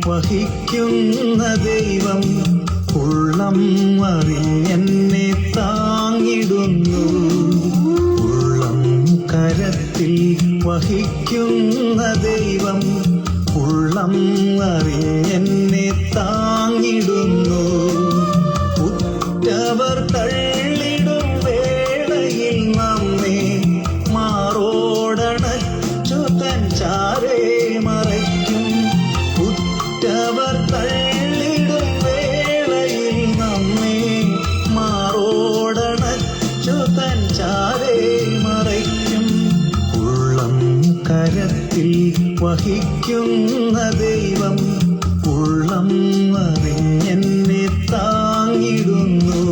വഹിക്കുന്ന ദൈവം ഉള്ളം അറിഞ്ഞെന്നെ താങ്ങിടുന്നു. ഉള്ളം കരത്തിൽ വഹിക്കുന്ന ദൈവം ഉള്ളം അറിഞ്ഞെന്നെ താങ്ങിടുന്നു. ഉറ്റവർ തള്ളിടും വേളയിൽ നമ്മെ മാറോടണച്ചു തൻ ചാരേ മറയ്ക്കും. ഉറ്റവർ തള്ളിടും വേളയിൽ നമ്മെ മാറോടണച്ചു തൻ ചാരേ മറയ്ക്കും. ഉള്ളം കരത്തിൽ വഹിക്കുന്ന ദൈവം ഉള്ളം അറിഞ്ഞെന്നെ താങ്ങിടുന്നു.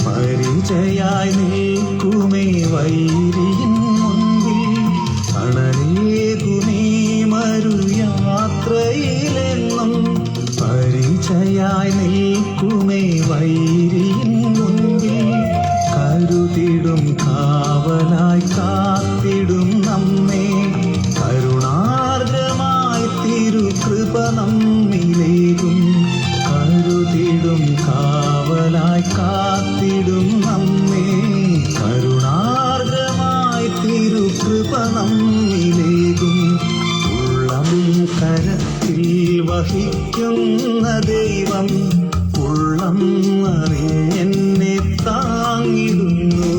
പരിചയായി നിൽക്കുമേ വൈരിയിൻ മുൻപിൽ. തണലേകുമേ മരുയാത്രയിലെന്നും പരിചയായി നിൽക്കുമേ വൈരിയിൻ മുൻപിൽ. കരുതിടും കാവലായി കാത്തിടും നമ്മെ കരുണാർദ്രമായി തിരുകൃപ നമ്മിലേകും. കരുതിടും കാവലായി കാത്തിടും നമ്മെ കരുണാർദ്രമായി തിരുകൃപ നമ്മിലേകും. ഉള്ളം കരത്തിൽ വഹിക്കുന്ന ദൈവം ഉള്ളം അറിഞ്ഞെന്നെ താങ്ങിടുന്നു.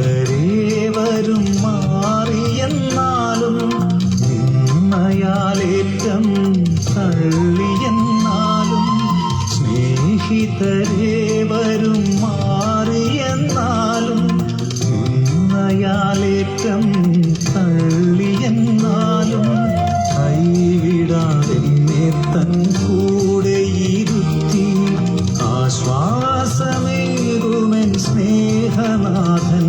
സ്നേഹിതരേവരും മാറിയെന്നാലും നിന്നയാലേറ്റം തള്ളിയെന്നാലും. സ്നേഹിതരേവരും മാറിയെന്നാലും നിന്നയാലേറ്റം തള്ളിയെന്നാലും. കൈവിടാതെന്നെ തൻ കൂടെയിരുത്തി ആശ്വാസമേകുമെൻ സ്നേഹനാഥൻ.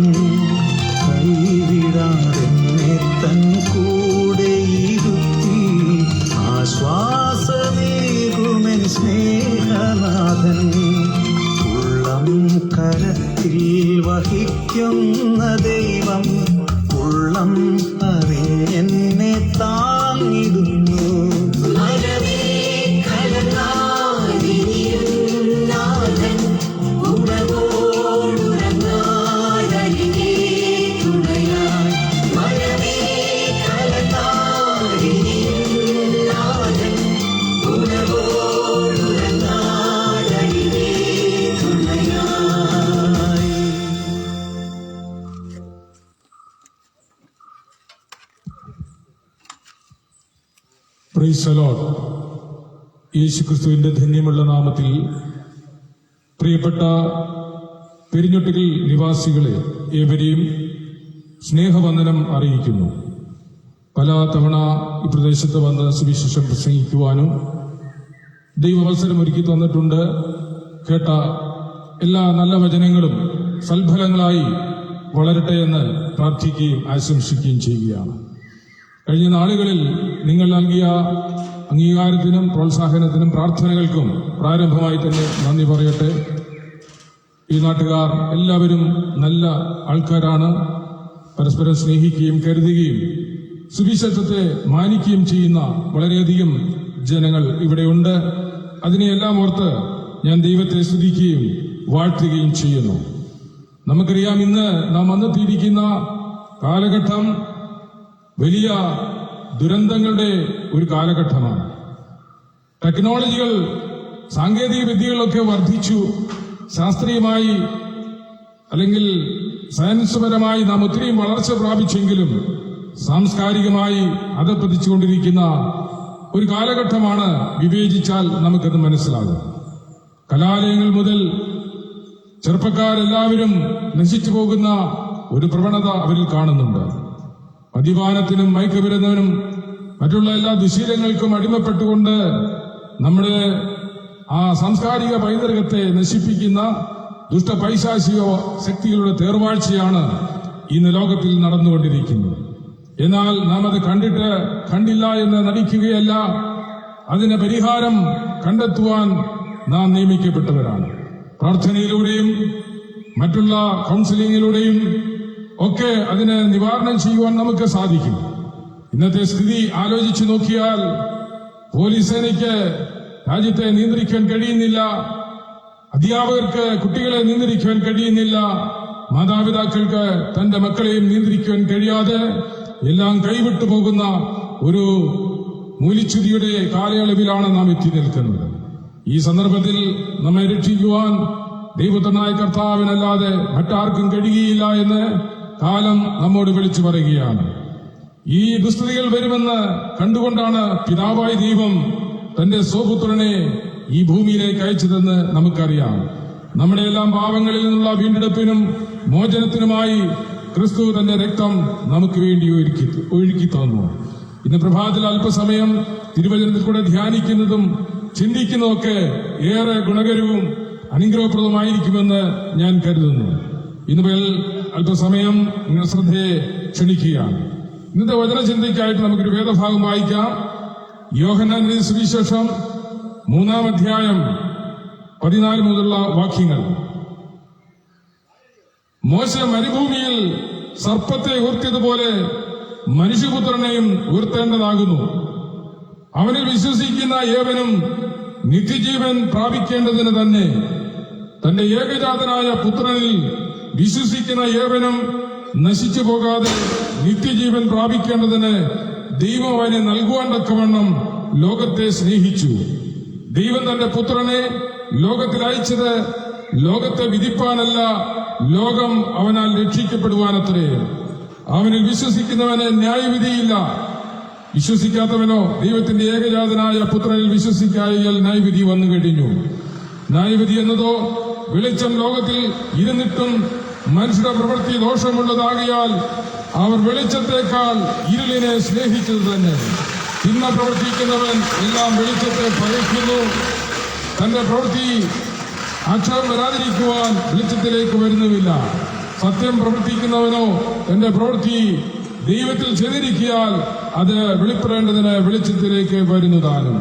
കൈവിടാതെന്നെ തൻ കൂടെയിരുത്തി ആശ്വാസമേകുമെൻ സ്നേഹനാഥൻ. ഉള്ളം കര കരത്തിൽ വഹിക്കുന്ന ദൈവം ഉള്ളം അറിയെന്നെ താങ്ങിടുന്നു. Praise the Lord. യേശുക്രിസ്തുവിന്റെ ധന്യമുള്ള നാമത്തിൽ പ്രിയപ്പെട്ട പെരിഞ്ഞൊട്ടിൽ നിവാസികളെ ഏവരെയും സ്നേഹവന്ദനം അറിയിക്കുന്നു. പല തവണ ഈ പ്രദേശത്ത് വന്ന് സുവിശേഷം പ്രസംഗിക്കുവാനും ദൈവവത്സരം ഒരുക്കി തന്നിട്ടുണ്ട്. കേട്ട എല്ലാ നല്ല വചനങ്ങളും സൽഫലങ്ങളായി വളരട്ടെ എന്ന് പ്രാർത്ഥിക്കുകയും ആശംസിക്കുകയും ചെയ്യുകയാണ്. കഴിഞ്ഞ നാളുകളിൽ നിങ്ങൾ നൽകിയ അംഗീകാരത്തിനും പ്രോത്സാഹനത്തിനും പ്രാർത്ഥനകൾക്കും പ്രാരംഭമായി തന്നെ നന്ദി പറയട്ടെ. ഈ നാട്ടുകാർ എല്ലാവരും നല്ല ആൾക്കാരാണ്. പരസ്പരം സ്നേഹിക്കുകയും കരുതുകയും സുവിശേഷത്തെ മാനിക്കുകയും ചെയ്യുന്ന വളരെയധികം ജനങ്ങൾ ഇവിടെയുണ്ട്. അതിനെയെല്ലാം ഓർത്ത് ഞാൻ ദൈവത്തെ സ്തുതിക്കുകയും വാഴ്ത്തുകയും ചെയ്യുന്നു. നമുക്കറിയാം, ഇന്ന് നാം വന്നെത്തിയിരിക്കുന്ന കാലഘട്ടം വലിയ ദുരന്തങ്ങളുടെ ഒരു കാലഘട്ടമാണ്. ടെക്നോളജികൾ, സാങ്കേതിക വിദ്യകളൊക്കെ വർദ്ധിച്ചു. ശാസ്ത്രീയമായി അല്ലെങ്കിൽ സയൻസ് പരമായി നാം ഒത്തിരിയും വളർച്ച പ്രാപിച്ചെങ്കിലും സാംസ്കാരികമായി അധപ്പതിച്ചുകൊണ്ടിരിക്കുന്ന ഒരു കാലഘട്ടമാണ്. വിവേചിച്ചാൽ നമുക്കത് മനസ്സിലാകും. കലാലയങ്ങൾ മുതൽ ചെറുപ്പക്കാരെല്ലാവരും നശിച്ചു പോകുന്ന ഒരു പ്രവണത അവരിൽ കാണുന്നുണ്ട്. മദ്യപാനത്തിനും മയക്കുമരുന്നിനും മറ്റുള്ള എല്ലാ ദുശീലങ്ങൾക്കും അടിമപ്പെട്ടുകൊണ്ട് നമ്മുടെ ആ സാംസ്കാരിക പൈതൃകത്തെ നശിപ്പിക്കുന്ന ദുഷ്ടപൈശാചിക ശക്തികളുടെ തേർവാഴ്ചയാണ് ഇന്ന് ലോകത്തിൽ നടന്നുകൊണ്ടിരിക്കുന്നത്. എന്നാൽ നാം അത് കണ്ടില്ല എന്ന് നടിക്കുകയല്ല. അതിന് പരിഹാരം കണ്ടെത്തുവാൻ നാം നിയമിക്കപ്പെട്ടവരാണ്. പ്രാർത്ഥനയിലൂടെയും മറ്റുള്ള കൗൺസിലിങ്ങിലൂടെയും ഒക്കെ അതിനെ നിവാരണം ചെയ്യുവാൻ നമുക്ക് സാധിക്കും. ഇന്നത്തെ സ്ഥിതി ആലോചിച്ചു നോക്കിയാൽ പോലീസ് സേനയ്ക്ക് രാജ്യത്തെ നിയന്ത്രിക്കാൻ കഴിയുന്നില്ല, അധ്യാപകർക്ക് കുട്ടികളെ നിയന്ത്രിക്കുവാൻ കഴിയുന്നില്ല, മാതാപിതാക്കൾക്ക് തന്റെ മക്കളെയും നിയന്ത്രിക്കുവാൻ കഴിയാതെ എല്ലാം കൈവിട്ടു പോകുന്ന ഒരു മൂലിച്യുതിയുടെ കാലയളവിലാണ് നാം എത്തി നിൽക്കുന്നത്. ഈ സന്ദർഭത്തിൽ നമ്മെ രക്ഷിക്കുവാൻ ദൈവത്തനായ കർത്താവിനല്ലാതെ മറ്റാർക്കും കഴിയുകയില്ല എന്ന് കാലം നമ്മോട് വിളിച്ചു പറയുകയാണ്. ഈ ദുസ്ഥിതികൾ വരുമെന്ന് കണ്ടുകൊണ്ടാണ് പിതാവായ ദൈവം തന്റെ സ്വപുത്രനെ ഈ ഭൂമിയിലേക്ക് അയച്ചതെന്ന് നമുക്കറിയാം. നമ്മുടെ എല്ലാം പാപങ്ങളിൽ നിന്നുള്ള വീണ്ടെടുപ്പിനും മോചനത്തിനുമായി ക്രിസ്തു തന്റെ രക്തം നമുക്ക് വേണ്ടി ഒഴുക്കി തന്നു. ഇന്ന് പ്രഭാതത്തിൽ അല്പസമയം തിരുവചനത്തിൽ കൂടെ ധ്യാനിക്കുന്നതും ചിന്തിക്കുന്നതൊക്കെ ഏറെ ഗുണകരവും അനുഗ്രഹപ്രദമായിരിക്കുമെന്ന് ഞാൻ കരുതുന്നു. ഇന്ന് അല്പസമയം നിങ്ങളുടെ ശ്രദ്ധയെ ക്ഷണിക്കുകയാണ്. ഇന്നത്തെ വചനചിന്തയ്ക്കായിട്ട് നമുക്കൊരു വേദഭാഗം വായിക്കാം. യോഹന്നാന്റെ സുവിശേഷം 3-ാം അധ്യായം 14 മുതലുള്ള വാക്യങ്ങൾ. മോശ മരുഭൂമിയിൽ സർപ്പത്തെ ഉയർത്തിയതുപോലെ മനുഷ്യപുത്രനെയും ഉയർത്തേണ്ടതാകുന്നു. അവനിൽ വിശ്വസിക്കുന്ന ഏവനും നിത്യജീവൻ പ്രാപിക്കേണ്ടതിന് തന്നെ. തന്റെ ഏകജാതനായ പുത്രനിൽ വിശ്വസിക്കുന്ന ഏവനും നശിച്ചു പോകാതെ നിത്യജീവൻ പ്രാപിക്കേണ്ടതിന് ദൈവം അവനെ നൽകുവാൻ തക്കവണ്ണം ലോകത്തെ സ്നേഹിച്ചു. ദൈവം തന്റെ പുത്രനെ ലോകത്തിൽ അയച്ചത് ലോകത്തെ വിധിപ്പാനല്ല, ലോകം അവനാൽ രക്ഷിക്കപ്പെടുവാനത്രേ. അവനിൽ വിശ്വസിക്കുന്നവന് ന്യായവിധിയില്ല. വിശ്വസിക്കാത്തവനോ ദൈവത്തിന്റെ ഏകജാതനായ പുത്രനിൽ വിശ്വസിക്കായാൽ ന്യായവിധി വന്നു കഴിഞ്ഞു. ന്യായവിധി എന്നതോ വെളിച്ചം ലോകത്തിൽ ഇരുന്നിട്ടും മനുഷ്യരുടെ പ്രവൃത്തി ദോഷമുള്ളതാകിയാൽ അവർ വെളിച്ചത്തേക്കാൾ ഇരുളിനെ സ്നേഹിച്ചത് തന്നെ. തിന്മ പ്രവർത്തിക്കുന്നവൻ എല്ലാം വെളിച്ചത്തെ ഭയക്കുന്നു, തന്റെ പ്രവൃത്തി ആക്ഷേപം വരാതിരിക്കുവാൻ വെളിച്ചത്തിലേക്ക് വരുന്നുമില്ല. സത്യം പ്രവർത്തിക്കുന്നവനോ തന്റെ പ്രവൃത്തി ദൈവത്തിൽ ചെയ്തിരിക്കിയാൽ അത് വെളിപ്പെടേണ്ടതിന് വെളിച്ചത്തിലേക്ക് വരുന്നതാനും.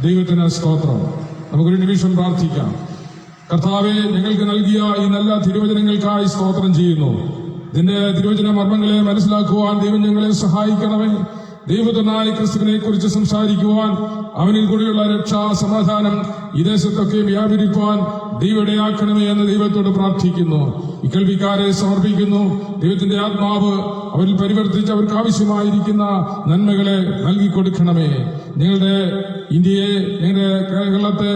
ദൈവത്തിന് സ്തോത്രം. നമുക്കൊരു നിമിഷം പ്രാർത്ഥിക്കാം. കർത്താവെ, ഞങ്ങൾക്ക് നൽകിയ ഈ നല്ല തിരുവചനങ്ങൾക്കായി സ്തോത്രം ചെയ്യുന്നു. ഇതിന്റെ തിരുവചന മർമ്മങ്ങളെ മനസ്സിലാക്കുവാൻ ദൈവം ഞങ്ങളെ സഹായിക്കണമേ. ദൈവത്തിനായ ക്രിസ്തുവിനെ കുറിച്ച് സംസാരിക്കുവാൻ, അവനിൽ കൂടിയുള്ള രക്ഷാ സമാധാനം ഈ ദേശത്തൊക്കെ വ്യാപരിക്കുവാൻ ദൈവമിടയാക്കണമേ എന്ന് ദൈവത്തോട് പ്രാർത്ഥിക്കുന്നു. ഇക്കൽവിക്കാരെ സമർപ്പിക്കുന്നു. ദൈവത്തിന്റെ ആത്മാവ് അവരിൽ പരിവർത്തിച്ച് അവർക്ക് ആവശ്യമായിരിക്കുന്ന നന്മകളെ നൽകിക്കൊടുക്കണമേ. ഞങ്ങളുടെ ഇന്ത്യയെ, ഞങ്ങളുടെ കേരളത്തെ,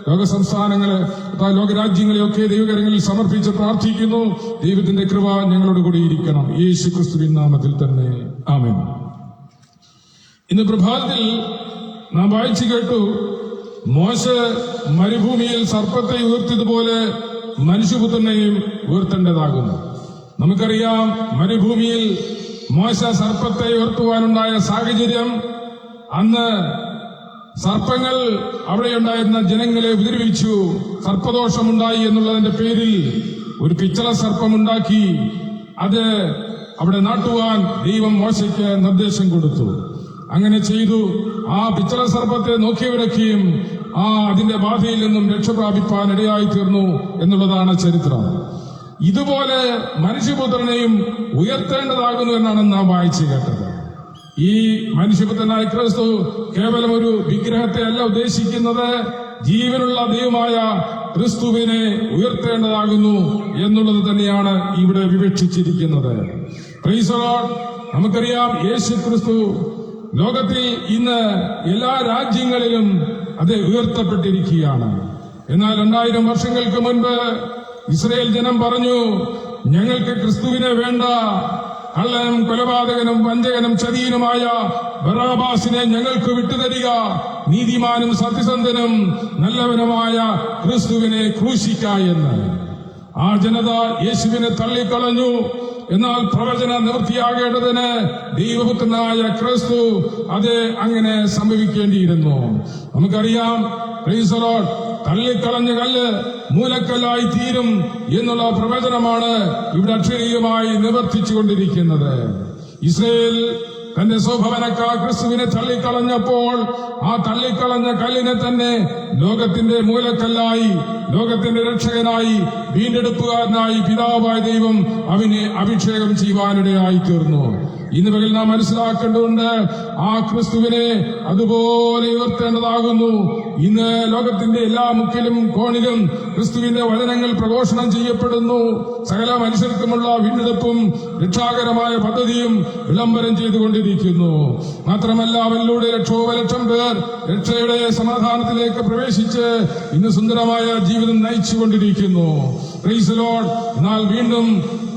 ലോക സംസ്ഥാനങ്ങളെ, ലോകരാജ്യങ്ങളെയൊക്കെ ദൈവകരങ്ങളിൽ സമർപ്പിച്ച് പ്രാർത്ഥിക്കുന്നു. ദൈവത്തിന്റെ കൃപ ഞങ്ങളോട് കൂടി ഇരിക്കണം. യേശു ക്രിസ്തുവിൻ നാമത്തിൽ തന്നെ, ആമേൻ. ഇന്ന് പ്രഭാതത്തിൽ നാം വായിച്ചു കേട്ടു, മോശെ മരുഭൂമിയിൽ സർപ്പത്തെ ഉയർത്തിയതുപോലെ മനുഷ്യപുത്രനെയും ഉയർത്തേണ്ടതാകുന്നു. നമുക്കറിയാം, മരുഭൂമിയിൽ മോശ സർപ്പത്തെ ഉയർത്തുവാനുണ്ടായ സാഹചര്യം, അന്ന് സർപ്പങ്ങൾ അവിടെയുണ്ടായിരുന്ന ജനങ്ങളെ ഉപദ്രവിച്ചു, സർപ്പദോഷമുണ്ടായി എന്നുള്ളതിന്റെ പേരിൽ ഒരു പിച്ചള സർപ്പമുണ്ടാക്കി അത് അവിടെ നാട്ടുവാൻ ദൈവം മോശയ്ക്ക് നിർദ്ദേശം കൊടുത്തു. അങ്ങനെ ചെയ്തു. ആ പിച്ചള സർപ്പത്തെ നോക്കിയവരൊക്കെയും അതിന്റെ ബാധയിൽ നിന്നും രക്ഷപ്രാപിപ്പാൻ ഇടയായി തീർന്നു എന്നുള്ളതാണ് ചരിത്രം. ഇതുപോലെ മനുഷ്യപുത്രനെയും ഉയർത്തേണ്ടതാകുന്നു എന്നാണ് നാം വായിച്ചു കേട്ടത്. ഈ മനുഷ്യപുത്രനായ ക്രിസ്തു കേവലം ഒരു വിഗ്രഹത്തെ അല്ല ഉദ്ദേശിക്കുന്നത്, ജീവനുള്ള ദൈവമായ ക്രിസ്തുവിനെ ഉയർത്തേണ്ടതാകുന്നു എന്നുള്ളത് തന്നെയാണ് ഇവിടെ വിവക്ഷിച്ചിരിക്കുന്നത്. Price the Lord. നമുക്കറിയാം, യേശു ക്രിസ്തു ലോകത്തിൽ ഇന്ന് എല്ലാ രാജ്യങ്ങളിലും അത് ഉയർത്തപ്പെട്ടിരിക്കുകയാണ്. എന്നാൽ 2000 വർഷങ്ങൾക്ക് മുൻപ് ഇസ്രായേൽ ജനം പറഞ്ഞു, ഞങ്ങൾക്ക് ക്രിസ്തുവിനെ വേണ്ട, കള്ളനും കൊലപാതകനും വഞ്ചകനും ചതിയനുമായ ബറാബാസിനെ ഞങ്ങൾക്ക് വിട്ടുതരിക, നീതിമാനും സത്യസന്ധനും നല്ലവനുമായ ക്രിസ്തുവിനെ ക്രൂശിക്ക എന്ന്. ആ ജനത യേശുവിനെ തള്ളിക്കളഞ്ഞു. എന്നാൽ പ്രവചന നിവൃത്തിയാകേണ്ടതിന് ദൈവപുത്രനായ ക്രിസ്തു അത് അങ്ങനെ സംഭവിക്കേണ്ടിയിരുന്നു. നമുക്കറിയാം, പ്രൈസ് ദി ലോർഡ്, തള്ളിക്കളഞ്ഞ കല്ല് മൂലക്കല്ലായി തീരും എന്നുള്ള പ്രവചനമാണ് ഇവിടെ അക്ഷരീയമായി നിവർത്തിച്ചുകൊണ്ടിരിക്കുന്നത്. ഇസ്രായേൽ തന്റെ സ്വഭവനക്കാർ ക്രിസ്തുവിനെ തള്ളിക്കളഞ്ഞപ്പോൾ ആ തള്ളിക്കളഞ്ഞ കല്ലിനെ തന്നെ ലോകത്തിന്റെ മൂലക്കല്ലായി, ലോകത്തിന്റെ രക്ഷകനായി, വീണ്ടെടുപ്പുകാരനായി പിതാവായ ദൈവം അവനെ അഭിഷേകം ചെയ്യുവാനിടയായി തീർന്നു. ഇന്ന് പകൽ നാം മനസ്സിലാക്കേണ്ടതുണ്ട്, ആ ക്രിസ്തുവിനെ അതുപോലെ ഉയർത്തേണ്ടതാകുന്നു. ഇന്ന് ലോകത്തിന്റെ എല്ലാ മുക്കിലും കോണിലും ക്രിസ്തുവിന്റെ വചനങ്ങൾ പ്രഘോഷണം ചെയ്യപ്പെടുന്നു. സകല മനുഷ്യർക്കുമുള്ള വീണ്ടെടുപ്പും രക്ഷാകരമായ പദ്ധതിയും വിളംബരം ചെയ്തുകൊണ്ടിരിക്കുന്നു. മാത്രമല്ല, അവനിലൂടെ ലക്ഷോപലക്ഷം പേർ രക്ഷയുടെ സമാധാനത്തിലേക്ക് പ്രവേശിച്ച് ഇന്ന് സുന്ദരമായ ജീവിതം നയിച്ചുകൊണ്ടിരിക്കുന്നു. Price the Lord. എന്നാൽ വീണ്ടും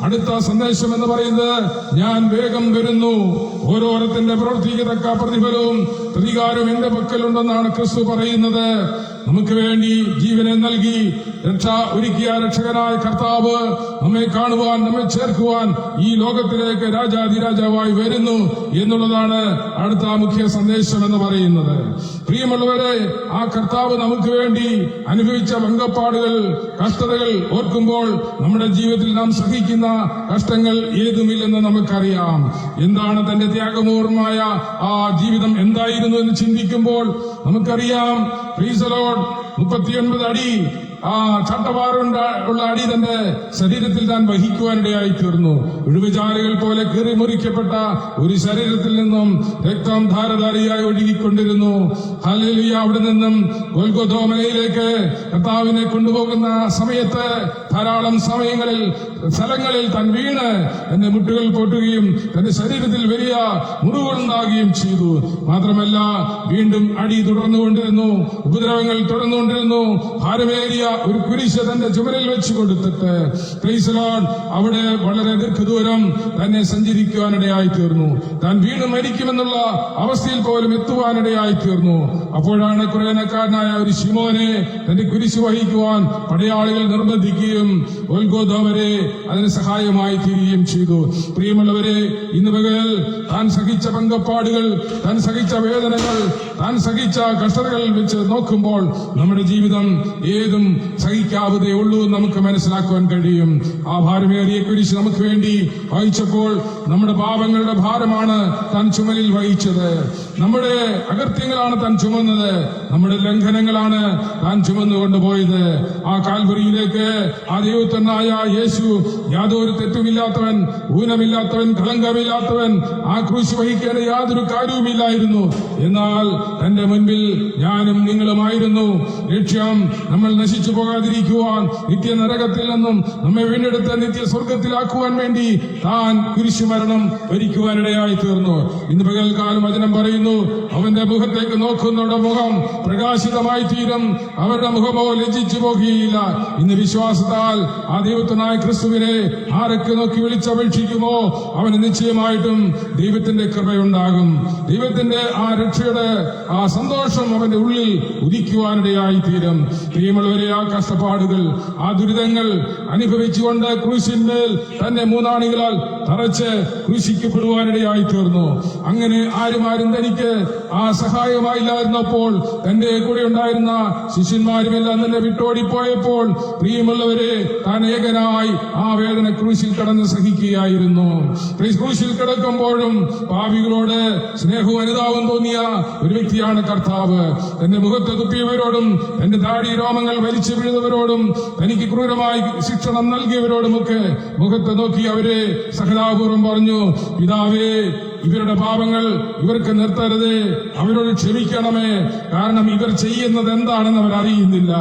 അടുത്ത സന്ദേശം എന്ന് പറയുന്നത്, ഞാൻ വേഗം വരുന്നു, ഓരോരുത്തന്റെ പ്രവൃത്തിക്ക് തക്ക പ്രതിഫലവും പ്രതികാരവും എന്റെ പക്കലുണ്ടെന്നാണ് ക്രിസ്തു പറയുന്നത്. നമുക്ക് വേണ്ടി ജീവനെ നൽകി രക്ഷ ഒരുക്കിയ രക്ഷകനായ കർത്താവ് നമ്മെ കാണുവാൻ, നമ്മെ ചേർക്കുവാൻ ഈ ലോകത്തിലേക്ക് രാജാതിരാജാവായി വരുന്നു എന്നുള്ളതാണ് അടുത്ത മുഖ്യ സന്ദേശം എന്ന് പറയുന്നത്. പ്രിയമുള്ളവരെ, ആ കർത്താവ് നമുക്ക് വേണ്ടി അനുഭവിച്ച ഭംഗപ്പാടുകൾ, കഷ്ടതകൾ ഓർക്കുമ്പോൾ നമ്മുടെ ജീവിതത്തിൽ നാം സഹിക്കുന്ന കഷ്ടങ്ങൾ ഏതുമില്ലെന്ന് നമുക്കറിയാം. എന്താണ് തന്റെ ത്യാഗപൂർവമായ ആ ജീവിതം എന്തായിരുന്നു എന്ന് ചിന്തിക്കുമ്പോൾ നമുക്കറിയാം. Price the Lord. 39 അടി ചട്ടവാറുള്ള അടി തന്റെ ശരീരത്തിൽ താൻ വഹിക്കുവാനിടയായി തീർന്നു. ഒഴിവുചാലുകൾ പോലെ കീറി മുറിക്കപ്പെട്ട ഒരു ശരീരത്തിൽ നിന്നും രക്തം ധാരധാരയായി ഒഴുകിക്കൊണ്ടിരുന്നു. ഹല്ലേലൂയ. അവിടെ നിന്നും ഗൊൽഗോഥാ മലയിലേക്ക് കർത്താവിനെ കൊണ്ടുപോകുന്ന സമയത്ത് ധാരാളം സ്ഥലങ്ങളിൽ താൻ വീണ് തന്റെ മുട്ടുകൾ പൊട്ടുകയും തന്റെ ശരീരത്തിൽ വലിയ മുറിവുകൾ ഉണ്ടാകുകയും ചെയ്തു. മാത്രമല്ല, വീണ്ടും അടി തുടർന്നുകൊണ്ടിരുന്നു, ഉപദ്രവങ്ങൾ തുടർന്നുകൊണ്ടിരുന്നു. ഭാരമേറിയ ഒരു കുരിശ് തന്റെ ചുമലിൽ വെച്ച് കൊടുത്തിട്ട് പ്രൈസ് ദി ലോർഡ് അവിടെ വളരെ ദീർഘദൂരം തന്നെ സഞ്ചരിക്കുവാനിടയായി തീർന്നു. താൻ വീണ് മരിക്കുമെന്നുള്ള അവസ്ഥയിൽ പോലും എത്തുവാനിടയായി തീർന്നു. അപ്പോഴാണ് കുറേനക്കാരനായ ഒരു ശിമോനെ തന്റെ കുരിശ് വഹിക്കുവാൻ പടയാളികൾ നിർബന്ധിക്കുകയും ഗൊൽഗോഥാ വരെ അതിന് സഹായമായി തീരുകയും ചെയ്തു. പ്രിയമുള്ളവരെ, ഇന്ന് പകൽ താൻ സഹിച്ച പങ്കപ്പാടുകൾ, താൻ സഹിച്ച വേദനകൾ, താൻ സഹിച്ച കഷ്ടതകൾ വെച്ച് നോക്കുമ്പോൾ നമ്മുടെ ജീവിതം ഏതും സഹിക്കാവുന്നതേ ഉള്ളൂ നമുക്ക് മനസ്സിലാക്കുവാൻ കഴിയും. ആ ഭാരമേറിയ കുരിശ് നമുക്ക് വേണ്ടി വഹിച്ചപ്പോൾ നമ്മുടെ പാപങ്ങളുടെ ഭാരമാണ് താൻ ചുമലിൽ വഹിച്ചത്. നമ്മുടെ അകൃത്യങ്ങളാണ് താൻ ചുമന്നത്, നമ്മുടെ ലംഘനങ്ങളാണ് താൻ ചുമന്നുകൊണ്ടുപോയത്. ആ കാൽവരിയിലേക്ക് ആ ദൈവത്തനായ യേശു, യാതൊരു തെറ്റുമില്ലാത്തവൻ, ഊനമില്ലാത്തവൻ, കളങ്കമില്ലാത്തവൻ, ആ ക്രൂശ് വഹിക്കേണ്ട യാതൊരു കാര്യവുമില്ലായിരുന്നു. എന്നാൽ തന്റെ മുൻപിൽ ഞാനും നിങ്ങളുമായിരുന്നു. ലക്ഷ്യം നമ്മൾ നശിച്ചു പോകാതിരിക്കുവാൻ, നിത്യനരകത്തിൽ നിന്നും നമ്മെ വീണ്ടെടുത്ത് നിത്യ സ്വർഗത്തിലാക്കുവാൻ വേണ്ടി താൻ കുരിശുമരണം ഭരിക്കുവാനിടയായി തീർന്നു. ഇന്ന് പകൽക്കാലം വചനം പറയുന്നു, അവന്റെ മുഖത്തേക്ക് നോക്കുന്നവരുടെ മുഖം പ്രകാശിതമായി തീരും, അവരുടെ മുഖമോ ലജ്ജിച്ചു പോകുകയില്ല. ഇന്ന് വിശ്വാസത്താൽ ആ ദൈവത്തിനായ ക്രിസ്തുവിനെ ആരൊക്കെ നോക്കി വിളിച്ചപേക്ഷിക്കുമോ അവന് നിശ്ചയമായിട്ടും ദൈവത്തിന്റെ കൃപയുണ്ടാകും. ദൈവത്തിന്റെ ആ രക്ഷയുടെ ആ സന്തോഷം അവന്റെ ഉള്ളിൽ ഉദിക്കുവാനിടയായി തീരും. പ്രിയമുള്ളവരെ, ആ കഷ്ടപ്പാടുകൾ, ആ ദുരിതങ്ങൾ അനുഭവിച്ചുകൊണ്ട് ക്രൂശിന്മേൽ തന്നെ മൂന്നാണികളാൽ തറച്ച് ക്രൂശിക്കപ്പെടുവാനിടയായി തീർന്നു. അങ്ങനെ ആരും തനിക്ക് ആ സഹായമായില്ലായിരുന്നപ്പോൾ, തന്റെ കൂടെ ഉണ്ടായിരുന്ന ശിഷ്യന്മാരുമെല്ലാം തന്നെ വിട്ടോടിപ്പോയപ്പോൾ, പ്രിയമുള്ളവരെ, താൻ ഏകനായി ആ വേദന ക്രൂശിൽ കടന്ന് സഹിക്കുകയായിരുന്നു. ക്രൂശിൽ കിടക്കുമ്പോഴും പാപികളോട് സ്നേഹവും അനുതാപവും തോന്നിയ ഒരു വ്യക്തിയാണ് കർത്താവ്. തന്റെ മുഖത്ത് തുപ്പിയവരോടും, തന്റെ ദാടി രോമങ്ങൾ വലിച്ചു വീഴുന്നവരോടും, തനിക്ക് ക്രൂരമായി ശിക്ഷണം നൽകിയവരോടുമൊക്കെ മുഖത്ത് നോക്കി അവരെ സഹതാപൂർവം പറഞ്ഞു, പിതാവേ, ഇവരുടെ പാപങ്ങൾ ഇവർക്ക് നിർത്തരുത്, അവരോട് ക്ഷമിക്കണമേ, കാരണം ഇവർ ചെയ്യുന്നത് എന്താണെന്ന് അവർ അറിയുന്നില്ല.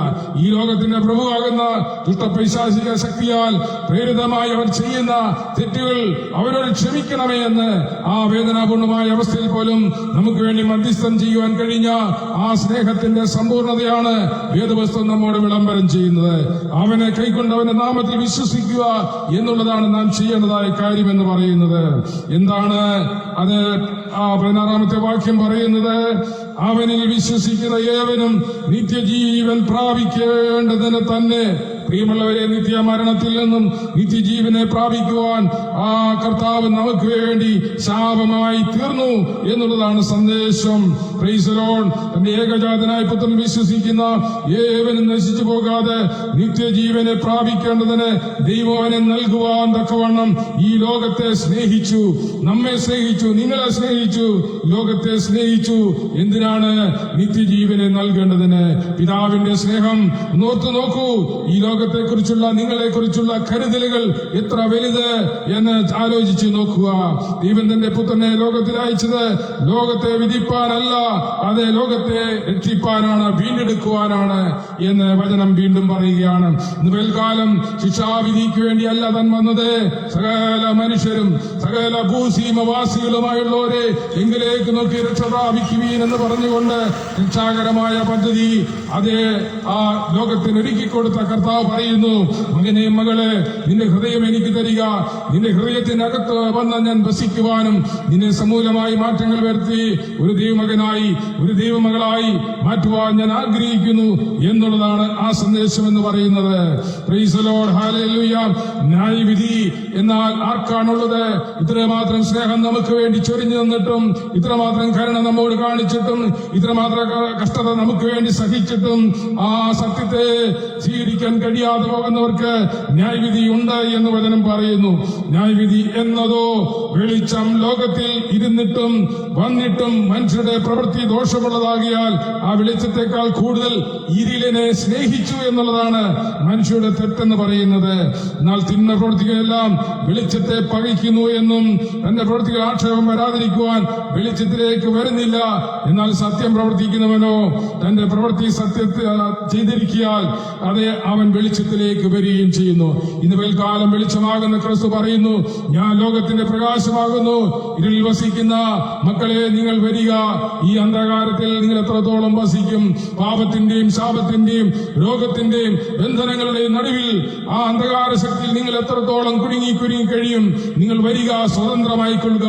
ഈ ലോകത്തിന്റെ പ്രഭുവാകുന്ന ദുഷ്ടപൈശാചിക ശക്തിയാൽ പ്രേരിതമായി അവർ ചെയ്യുന്ന തെറ്റുകൾ അവരോട് ക്ഷമിക്കണമേ എന്ന് ആ വേദനാപൂർണമായ അവസ്ഥയിൽ പോലും നമുക്ക് വേണ്ടി മധ്യസ്ഥം ചെയ്യുവാൻ കഴിഞ്ഞ ആ സ്നേഹത്തിന്റെ സമ്പൂർണതയാണ് വേദപുസ്തകം നമ്മോട് വിളംബരം ചെയ്യുന്നത്. അവനെ കൈക്കൊണ്ട് അവന്റെ നാമത്തിൽ വിശ്വസിക്കുക എന്നുള്ളതാണ് നാം ചെയ്യേണ്ടതായ കാര്യമെന്ന് പറയുന്നത്. എന്താണ് അത്? ആ 16-ാമത്തെ വാക്യം പറയുന്നത്, അവനിൽ വിശ്വസിക്കുന്ന ഏവനും നിത്യജീവൻ പ്രാപിക്കേണ്ടതിന് തന്നെ. പ്രിയമുള്ളവരെ, നിത്യമരണത്തിൽ നിന്നും നിത്യജീവനെ പ്രാപിക്കുവാൻ ആ കർത്താവ് നമുക്ക് വേണ്ടി ശാപമായി തീർന്നു എന്നുള്ളതാണ് സന്ദേശം. Price the Lord. തന്റെ ഏകജാതനായ പുത്രൻ വിശ്വസിക്കുന്ന ഏവനും നശിച്ചു പോകാതെ നിത്യജീവനെ പ്രാപിക്കേണ്ടതിന് ദൈവവനെ നൽകുവാൻ തക്കവണ്ണം ഈ ലോകത്തെ സ്നേഹിച്ചു, നമ്മെ സ്നേഹിച്ചു, നിങ്ങളെ സ്നേഹിച്ചു, ലോകത്തെ സ്നേഹിച്ചു. എന്തിനാണ്? നിത്യജീവനെ നൽകേണ്ടതിന്. പിതാവിന്റെ സ്നേഹം ഓർത്തു നോക്കൂ. ഈ ലോകത്തെ കുറിച്ചുള്ള, നിങ്ങളെ കുറിച്ചുള്ള കരുതലുകൾ എത്ര വലുത് എന്ന് ആലോചിച്ച് നോക്കുക. ദൈവം തന്റെ പുത്രനെ ലോകത്തിൽ അയച്ചത് ലോകത്തെ വിധിപ്പാനല്ല, അത് ലോകത്തെ രക്ഷിപ്പാനാണ്, വീണ്ടെടുക്കുവാനാണ് എന്ന് വചനം വീണ്ടും പറയുകയാണ്. ഇന്ന് പകൽക്കാലം ശിക്ഷാവിധിക്ക് വേണ്ടിയല്ല താൻ വന്നത്, സകല മനുഷ്യരും സകല ഭൂസീമവാസികളുമായുള്ളവരെ എങ്കിലേക്ക് നോക്കി രക്ഷ പ്രാപിക്കുവീൻ എന്ന് പറഞ്ഞുകൊണ്ട് രക്ഷാകരമായ പദ്ധതി അതേ ആ ലോകത്തിന് ഒരുക്കിക്കൊടുത്ത കർത്താവ് പറയുന്നു, മകനെ, മകളെ, നിന്റെ ഹൃദയം എനിക്ക് തരിക, നിന്റെ ഹൃദയത്തിനകത്ത് വന്ന് ഞാൻ വസിക്കുവാനും നിന്നെ സമൂലമായി മാറ്റങ്ങൾ വരുത്തി ഒരു ദൈവമകനായി, ഒരു ദൈവമകളായി മാറ്റുവാൻ ഞാൻ ആഗ്രഹിക്കുന്നു എന്നുള്ളതാണ് ആ സന്ദേശം എന്ന് പറയുന്നത്. Price the Lord, hallelujah. ന്യായവിധി എന്നാൽ ആർക്കാണുള്ളത്? ഇത്രമാത്രം സ്നേഹം നമുക്ക് വേണ്ടി ചൊരിഞ്ഞു തന്നിട്ടും, ഇത്രമാത്രം കരുണ നമ്മോട് കാണിച്ചിട്ടും, ഇത്രമാത്രം കഷ്ടത നമുക്ക് വേണ്ടി സഹിച്ചിട്ടും ആ സത്യത്തെ സ്വീകരിക്കാൻ കഴിയാതെ പോകുന്നവർക്ക് ന്യായവിധി ഉണ്ട് എന്ന് വചനം പറയുന്നു. ന്യായവിധി എന്നതോ വെളിച്ചം ലോകത്തിൽ ഇരുന്നിട്ടും വന്നിട്ടും മനുഷ്യരുടെ പ്രവൃത്തി ദോഷമുള്ളതാകിയാൽ ആ വെളിച്ചത്തെക്കാൾ കൂടുതൽ ഇരുളിനെ സ്നേഹിച്ചു എന്നുള്ളതാണ് മനുഷ്യരുടെ തെറ്റെന്ന് പറയുന്നത്. എന്നാൽ തിന്മ പ്രവൃത്തികളെല്ലാം വെളിച്ചത്തെ പകയ്ക്കുന്നു എന്നും തന്റെ പ്രവൃത്തികൾ ആക്ഷേപം വരാതിരിക്കുവാൻ വെളിച്ചത്തിലേക്ക് വരുന്നില്ല. എന്നാൽ സത്യം പ്രവർത്തിക്കുന്നവനോ തന്റെ പ്രവൃത്തി സത്യത്തിൽ ചെയ്തിരിക്കിയാൽ അതെ അവൻ വെളിച്ചത്തിലേക്ക് വരികയും ചെയ്യുന്നു. ഇന്ന് പകൽക്കാലം വെളിച്ചമാകുന്ന ക്രിസ്തു പറയുന്നു, ഞാൻ ലോകത്തിന്റെ പ്രകാശമാകുന്നു. ഇരുളിൽ വസിക്കുന്ന മക്കളെ, നിങ്ങൾ വരിക. ഈ അന്ധകാരത്തിൽ നിങ്ങൾ എത്രത്തോളം വസിക്കും? പാപത്തിന്റെയും ശാപത്തിന്റെയും രോഗത്തിന്റെയും ബന്ധനങ്ങളുടെയും നടുവിൽ ആ അന്ധകാര ശക്തിയിൽ നിങ്ങൾ എത്രത്തോളം കുടുങ്ങി കഴിയും? നിങ്ങൾ വരിക, സ്വതന്ത്രമായിക്കൊള്ളുക.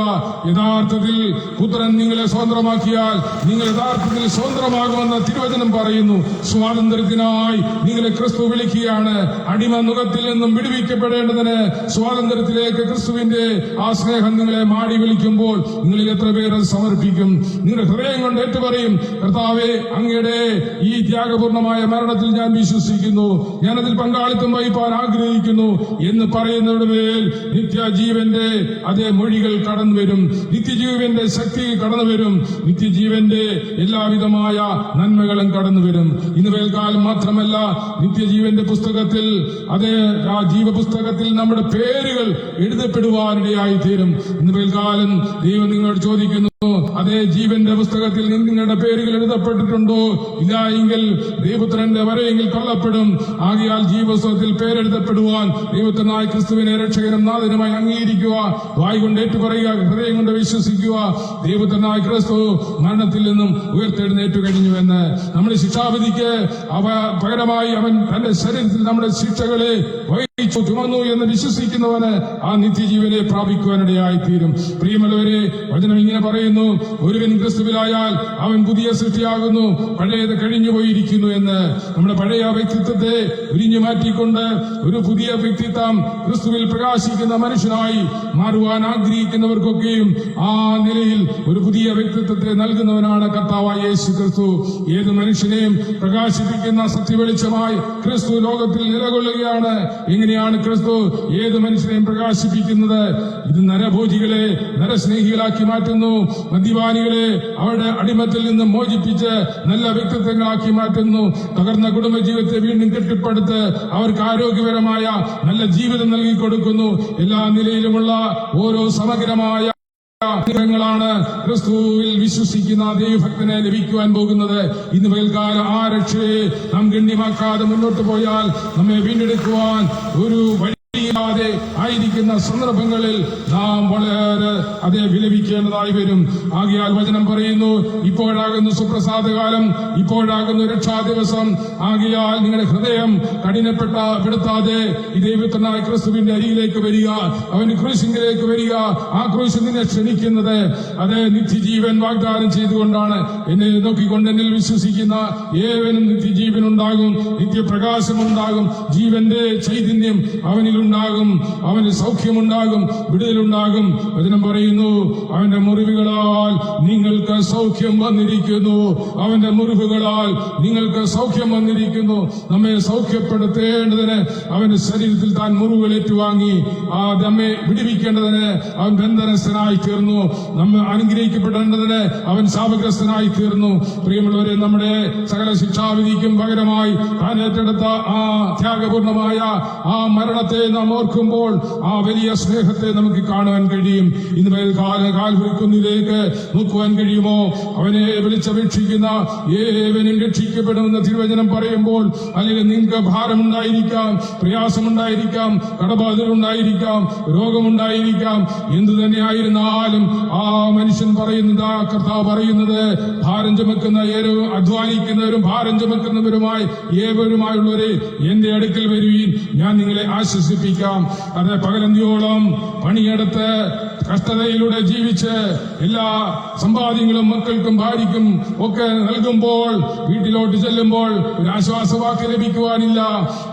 യഥാർത്ഥത്തിൽ പുത്രൻ നിങ്ങളെ സ്വതന്ത്രമാക്കിയാൽ നിങ്ങൾ യഥാർത്ഥത്തിൽ സ്വതന്ത്രമാകുമെന്ന് തിരുവചനം പറയുന്നു. സ്വാതന്ത്ര്യത്തിനായി നിങ്ങളെ ക്രിസ്തു വിളിക്കുകയാണ്. അടിമ നുഖത്തിൽ നിന്നും വിടുവിക്കപ്പെടേണ്ടതിന് സ്വാതന്ത്ര്യത്തിലേക്ക് ക്രിസ്തുവിന്റെ ആ സ്നേഹ സ്നേഹം നിങ്ങളെ മാടി വിളിക്കുമ്പോൾ നിങ്ങളിൽ എത്ര പേർ അത് സമർപ്പിക്കും? നിങ്ങളുടെ ഹൃദയം കൊണ്ട് ഏറ്റുപറയും, കർത്താവേ, അങ്ങയുടെ ഈ ത്യാഗപൂർണമായ മരണത്തിൽ ഞാൻ വിശ്വസിക്കുന്നു, ഞാനതിൽ പങ്കാളിത്തം വഹിപ്പാൻ ആഗ്രഹിക്കുന്നു എന്ന് പറയുന്നവരുടെ മേൽ നിത്യജീവന്റെ അതേ മൊഴികൾ കടന്നു വരും, നിത്യജീവന്റെ ശക്തി കടന്നു വരും, നിത്യജീവന്റെ എല്ലാവിധമായ നന്മകളും കടന്നു വരും. ഇന്ന് വേൽക്കാലം മാത്രമല്ല, നിത്യജീവന്റെ പുസ്തകത്തിൽ, അതേ ആ ജീവപുസ്തകത്തിൽ നമ്മുടെ പേരുകൾ എഴുതപ്പെടുവാനിടയായി തീരും. ഇന്ന് വേൽക്കാലം ദൈവം നിങ്ങളോട് ചോദിക്കുന്നു, അതേ ജീവന്റെ പുസ്തകത്തിൽ നിങ്ങളുടെ പേരുകൾ എഴുതപ്പെട്ടിട്ടുണ്ടോ? ഇല്ല എങ്കിൽ ദൈവപുത്രന്റെ വരയെങ്കിൽ കൊല്ലപ്പെടും. ആകയാൽ ജീവപുസ്തകത്തിൽ പേരെഴുതപ്പെടുവാൻ ദൈവത്തിനായ ക്രിസ്തുവിനെ രക്ഷകനും നാഥനുമായി അംഗീകരിക്കുക, വായ് കൊണ്ട് ഏറ്റുപറയുക, ഹൃദയം കൊണ്ട് വിശ്വസിക്കുക. ദൈവത്തിനായ ക്രിസ്തു മരണത്തിൽ നിന്നും ഉയർത്തെഴുന്നേറ്റു കഴിഞ്ഞുവെന്ന്. നമ്മുടെ ശിക്ഷാവിധിക്ക് പകരമായി അവൻ തന്റെ ശരീരത്തിൽ നമ്മുടെ ശിക്ഷകളെ വഹിച്ചു ചുമന്നു എന്ന് വിശ്വസിക്കുന്നവന് ആ നിത്യജീവനെ പ്രാപിക്കുവാനിടയായി തീരും. പ്രിയമുള്ളവരെ, വചനം ഇങ്ങനെ പറയുന്നു, ഒരുവൻ ക്രിസ്തുവിലായാൽ അവൻ പുതിയ സൃഷ്ടിയാകുന്നു, പഴയത് കഴിഞ്ഞുപോയിരിക്കുന്നു എന്ന്. നമ്മുടെ പഴയ വ്യക്തിത്വത്തെ ഉരിഞ്ഞു മാറ്റിക്കൊണ്ട് ഒരു പുതിയ വ്യക്തിത്വം ക്രിസ്തുവിൽ പ്രകാശിക്കുന്ന മനുഷ്യനായി മാറുവാൻ ആഗ്രഹിക്കുന്നവർക്കൊക്കെയും ആ നിലയിൽ ഒരു പുതിയ വ്യക്തിത്വത്തെ നൽകുന്നവനാണ് കർത്താവായ യേശു ക്രിസ്തു. ഏത് മനുഷ്യനെയും പ്രകാശിപ്പിക്കുന്ന സത്യവെളിച്ചമായി ക്രിസ്തു ലോകത്തിൽ നിലകൊള്ളുകയാണ്. എങ്ങനെയാണ് ക്രിസ്തു ഏത് മനുഷ്യനെയും പ്രകാശിപ്പിക്കുന്നത്? ഇത് നരഭോജികളെ നരസ്നേഹികളാക്കി മാറ്റുന്നു, മദ്യപാനികളെ അവരുടെ അടിമത്തിൽ നിന്ന് മോചിപ്പിച്ച് നല്ല വ്യക്തിത്വങ്ങളാക്കി മാറ്റുന്നു, തകർന്ന കുടുംബജീവിതത്തെ വീണ്ടും കെട്ടിപ്പടുത്ത് അവർക്ക് ആരോഗ്യപരമായ നല്ല ജീവിതം നൽകി കൊടുക്കുന്നു. എല്ലാ നിലയിലുമുള്ള ഓരോ സമഗ്രമായ ാണ് ക്രിസ്തുവിൽ വിശ്വസിക്കുന്ന ദൈവഭക്തനെ ലഭിക്കുവാൻ പോകുന്നത്. ഇന്ന് പകൽക്കാലം ആ രക്ഷയെ നാം ഗണ്യമാക്കാതെ മുന്നോട്ട് പോയാൽ നമ്മെ വീണ്ടെടുക്കുവാൻ ഒരു ാതെ ആയിരിക്കുന്ന സന്ദർഭങ്ങളിൽ നാം വളരെ അതേ വിലപിക്കേണ്ടതായി വരും. ആകയാൽ വചനം പറയുന്നു, ഇപ്പോഴാകുന്നു സുപ്രസാദകാലം, ഇപ്പോഴാകുന്നു രക്ഷാ ദിവസം. ആകയാൽ നിങ്ങളുടെ ഹൃദയം കഠിനപ്പെടുത്താതെ ഈ ദൈവത്തിനായ ക്രിസ്തുവിന്റെ അരിയിലേക്ക് വരിക, അവന്റെ ക്രൂശിലേക്ക് വരിക. ആ ക്രൂശ് നിന്നെ ക്ഷണിക്കുന്നത് അതേ നിത്യജീവൻ വാഗ്ദാനം ചെയ്തുകൊണ്ടാണ്. എന്നെ നോക്കിക്കൊണ്ട് എന്നിൽ വിശ്വസിക്കുന്ന ഏവനും നിത്യജീവൻ ഉണ്ടാകും, നിത്യപ്രകാശം ഉണ്ടാകും, ജീവന്റെ ചൈതന്യം അവനിൽ ഉണ്ടാകും, അവന് സൗഖ്യമുണ്ടാകും, വിടുതലുണ്ടാകും. വചനം പറയുന്നു, അവന്റെ മുറിവുകളാൽ നിങ്ങൾക്ക് സൗഖ്യം വന്നിരിക്കുന്നു, അവന്റെ മുറിവുകളാൽ നിങ്ങൾക്ക് സൗഖ്യം വന്നിരിക്കുന്നു. നമ്മെ സൗഖ്യപ്പെടുത്തേണ്ടതിന് അവന്റെ ശരീരത്തിൽ താൻ മുറിവുകൾ ഏറ്റുവാങ്ങി നമ്മെ വിടുവിക്കേണ്ടതിന് അവൻ ബന്ധനസ്ഥനായി തീർന്നു, നമ്മെ അനുഗ്രഹിക്കപ്പെടേണ്ടതിന് അവൻ ശാപഗ്രസ്തനായി തീർന്നു. പ്രിയമുള്ളവരെ, നമ്മുടെ സകല ശിക്ഷാവിധിക്കും പകരമായി താൻ ഏറ്റെടുത്ത ആ ത്യാഗപൂർണമായ ആ മരണത്തെ നാം ഓർക്കുമ്പോൾ ആ വലിയ സ്നേഹത്തെ നമുക്ക് കാണുവാൻ കഴിയും. ഇന്ന് കാൽവരിക്കുന്നിലേക്ക് നോക്കുവാൻ കഴിയുമോ? അവനെ വിളിച്ചപേക്ഷിക്കുന്ന ഏവനും രക്ഷിക്കപ്പെടുമെന്ന് തിരുവചനം പറയുമ്പോൾ, അല്ലെങ്കിൽ നിങ്ങൾക്ക് ഭാരമുണ്ടായിരിക്കാം, പ്രയാസമുണ്ടായിരിക്കാം, കടബാധ്യതയുണ്ടായിരിക്കാം, രോഗമുണ്ടായിരിക്കാം, എന്തു തന്നെയായിരുന്നാലും ആ മനുഷ്യൻ പറയുന്നത്, ആ കർത്താവ് പറയുന്നത്, ഭാരം ചുമക്കുന്നവരും അധ്വാനിക്കുന്നവരും ഭാരം ചുമക്കുന്നവരുമായി ഏവരുമായുള്ളവരെ എന്റെ അടുക്കൽ വരുവീൻ, ഞാൻ നിങ്ങളെ ആശ്വസിപ്പിക്കാം. അത് പകലന്തിയോളം പണിയെടുത്ത് കഷ്ടതയിലൂടെ ജീവിച്ച് എല്ലാ സമ്പാദ്യങ്ങളും മക്കൾക്കും ഭാര്യയ്ക്കും ഒക്കെ നൽകുമ്പോൾ വീട്ടിലോട്ട് ചെല്ലുമ്പോൾ ഒരു ആശ്വാസവാക്ക് ലഭിക്കുവാനില്ല,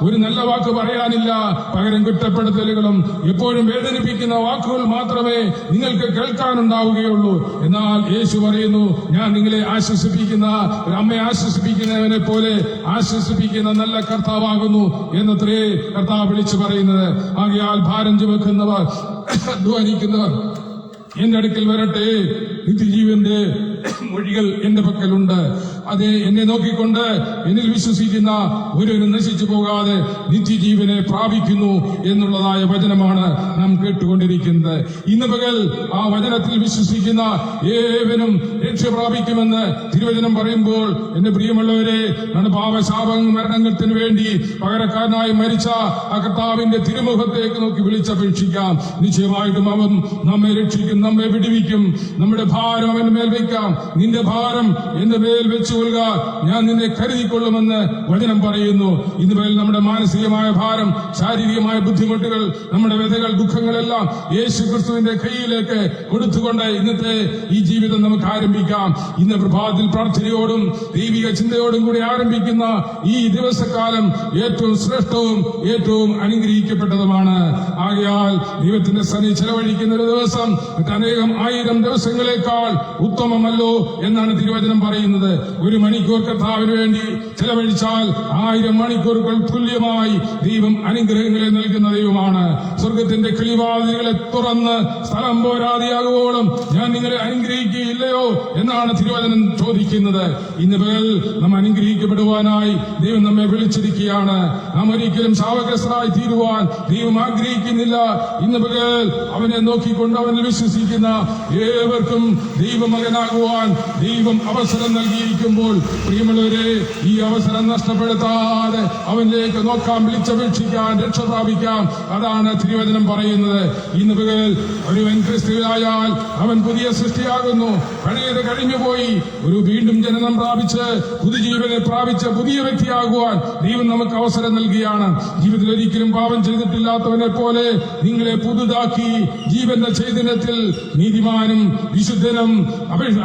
ഒരു നല്ല വാക്ക് പറയാനില്ല, പകരം കുറ്റപ്പെടുത്തലുകളും എപ്പോഴും വേദനിപ്പിക്കുന്ന വാക്കുകൾ മാത്രമേ നിങ്ങൾക്ക് കേൾക്കാനുണ്ടാവുകയുള്ളൂ. എന്നാൽ യേശു പറയുന്നു, ഞാൻ നിങ്ങളെ ആശ്വസിപ്പിക്കുന്ന ഒരു അമ്മയെ ആശ്വസിപ്പിക്കുന്നവനെ പോലെ ആശ്വസിപ്പിക്കുന്ന നല്ല കർത്താവാകുന്നു എന്നത്രേ കർത്താവ് വിളിച്ചു പറയുന്നത്. ആകയാൽ ഭാരം ചുമക്കുന്നവർ അധ്വാനിക്കുന്നവർ എന്റെ അടുക്കൽ വരട്ടെ, നിത്യജീവന്റെ മൊഴികൾ എന്റെ പക്കലുണ്ട്. അതെ, എന്നെ നോക്കിക്കൊണ്ട് എന്നിൽ വിശ്വസിക്കുന്ന ഒരുവരും നശിച്ചു പോകാതെ നിത്യജീവനെ പ്രാപിക്കുന്നു എന്നുള്ളതായ വചനമാണ് നാം കേട്ടുകൊണ്ടിരിക്കുന്നത്. ഇന്ന് പകൽ ആ വചനത്തിൽ വിശ്വസിക്കുന്ന ഏവനും രക്ഷ പ്രാപിക്കുമെന്ന് തിരുവചനം പറയുമ്പോൾ, എന്റെ പ്രിയമുള്ളവരെ, നമ്മുടെ പാപശാപ മരണത്തിന് വേണ്ടി പകരക്കാരനായി മരിച്ച ആ കർത്താവിന്റെ തിരുമുഖത്തേക്ക് നോക്കി വിളിച്ചപേക്ഷിക്കാം. നിശ്ചയമായിട്ടും അവൻ നമ്മെ രക്ഷിക്കും, നമ്മെ വിടുവിക്കും. നമ്മുടെ ഭാരം അവന്റെ മേൽ വയ്ക്കാം. നിന്റെ ഭാരം എന്റെ മേൽ വെച്ചുകൊള്ളുക, ഞാൻ നിന്നെ കരുതിക്കൊള്ളുമെന്ന് വചനം പറയുന്നു. ഇതുപോലെ നമ്മുടെ മാനസികമായ ഭാരം, ശാരീരികമായ ബുദ്ധിമുട്ടുകൾ, നമ്മുടെ വ്യഥകൾ, ദുഃഖങ്ങളെല്ലാം യേശു ക്രിസ്തുവിന്റെ കയ്യിലേക്ക് കൊടുത്തുകൊണ്ട് ഇന്നത്തെ ഈ ജീവിതം നമുക്ക് ആരംഭിക്കാം. ഇന്ന് പ്രഭാതത്തിൽ പ്രാർത്ഥനയോടും ദൈവിക ചിന്തയോടും കൂടി ആരംഭിക്കുന്ന ഈ ദിവസക്കാലം ഏറ്റവും ശ്രേഷ്ഠവും ഏറ്റവും അനുഗ്രഹിക്കപ്പെട്ടതുമാണ്. ആകയാൽ ദൈവത്തിന്റെ സന്നി ചെലവഴിക്കുന്ന ഒരു ദിവസം മറ്റനേകം 1000 ദിവസങ്ങളെക്കാൾ ഉത്തമമല്ലോ എന്നാണ് തിരുവചനം പറയുന്നത്. 1 മണിക്കൂർ കർത്താവിന് വേണ്ടി ചെലവഴിച്ചാൽ 1000 മണിക്കൂറുകൾ തുല്യമായി ദൈവം അനുഗ്രഹങ്ങളെ നൽകുന്ന ദൈവമാണ്. സ്വർഗത്തിന്റെ കിളിവാതിലുകളെ തുറന്ന് സ്ഥലം പോരാതെയാകുവോളം ഞാൻ നിങ്ങളെ അനുഗ്രഹിക്കുകയില്ലയോ എന്നാണ് തിരുവചനം ചോദിക്കുന്നത്. ഇന്ന് പകൽ നാം അനുഗ്രഹിക്കപ്പെടുവാനായി ദൈവം നമ്മെ വിളിച്ചിരിക്കുകയാണ്. നാം ഒരിക്കലും ശാപഗ്രസ്തരായി തീരുവാൻ ദൈവം ആഗ്രഹിക്കുന്നില്ല. ഇന്ന് പകൽ അവനെ നോക്കിക്കൊണ്ട് അവനിൽ വിശ്വസിക്കുന്ന ഏവർക്കും ദൈവമകനാകുവാൻ ദൈവം അവസരം നൽകിയിരിക്കുമ്പോൾ പ്രിയമുള്ളവരെ, ഈ അവസരം നഷ്ടപ്പെടുത്താതെ അവനിലേക്ക് നോക്കാം, വിളിച്ചപേക്ഷിക്കാൻ, രക്ഷ പ്രാപിക്കാം. അതാണ് തിരുവചനം പറയുന്നത്. ഇന്ന് പകൽ ഒരുവൻ ക്രിസ്തുവിലായാൽ അവൻ പുതിയ സൃഷ്ടിയാകുന്നു. പഴയത് കഴിഞ്ഞുപോയി, ഒരു വീണ്ടും ജനനം പ്രാപിച്ച് പുതുജീവനെ പ്രാപിച്ച് പുതിയ വ്യക്തിയാകുവാൻ ദൈവം നമുക്ക് അവസരം നൽകിയാണ്. ജീവിതത്തിൽ ഒരിക്കലും പാപം ചെയ്തിട്ടില്ലാത്തവനെ പോലെ നിങ്ങളെ പുതുതാക്കി ജീവന്റെ ചൈതന്യത്തിൽ നീതിമാനും വിശുദ്ധനും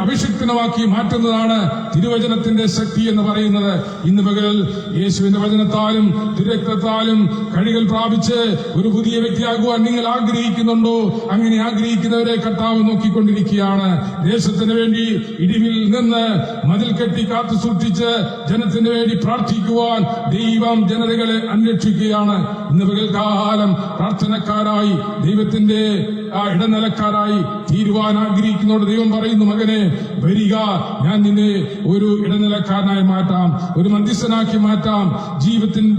അഭിഷിക്തനുമാക്കി മാറ്റുന്നതാണ് തിരുവചനത്തിന്റെ ശക്തി എന്ന് പറയുന്നത്. ഇന്ന് പകൽ യേശുവിന്റെ വചനത്താലും തിരുരക്തത്താലും കഴുകൽ പ്രാപിച്ച് ഒരു പുതിയ വ്യക്തിയാകുവാൻ നിങ്ങൾ ആഗ്രഹിക്കുന്നുണ്ടോ? അങ്ങനെ ആഗ്രഹിക്കുന്നവരെ കർത്താവ് നോക്കിക്കൊണ്ടിരിക്കുകയാണ്. ദേശത്തിന് വേണ്ടി ഇടിവിൽ നിന്ന് മതിൽ കെട്ടി കാത്തു സൂക്ഷിച്ച് ജനത്തിന് വേണ്ടി പ്രാർത്ഥിക്കുവാൻ ദൈവം ജനതകളെ അന്വേഷിക്കുകയാണ്. ഇന്ന് പകൽക്കാലം പ്രാർത്ഥനക്കാരായി ദൈവത്തിന്റെ ഇടനിലക്കാരായി തീരുവാൻ ആഗ്രഹിക്കുന്നതോട് ദൈവം പറയുന്നു, മകനെ വരിക, ഞാൻ നിന്നെ ഒരു ഇടനിലക്കാരനായി മാറ്റാം, ഒരു മധ്യസ്ഥനാക്കി മാറ്റാം,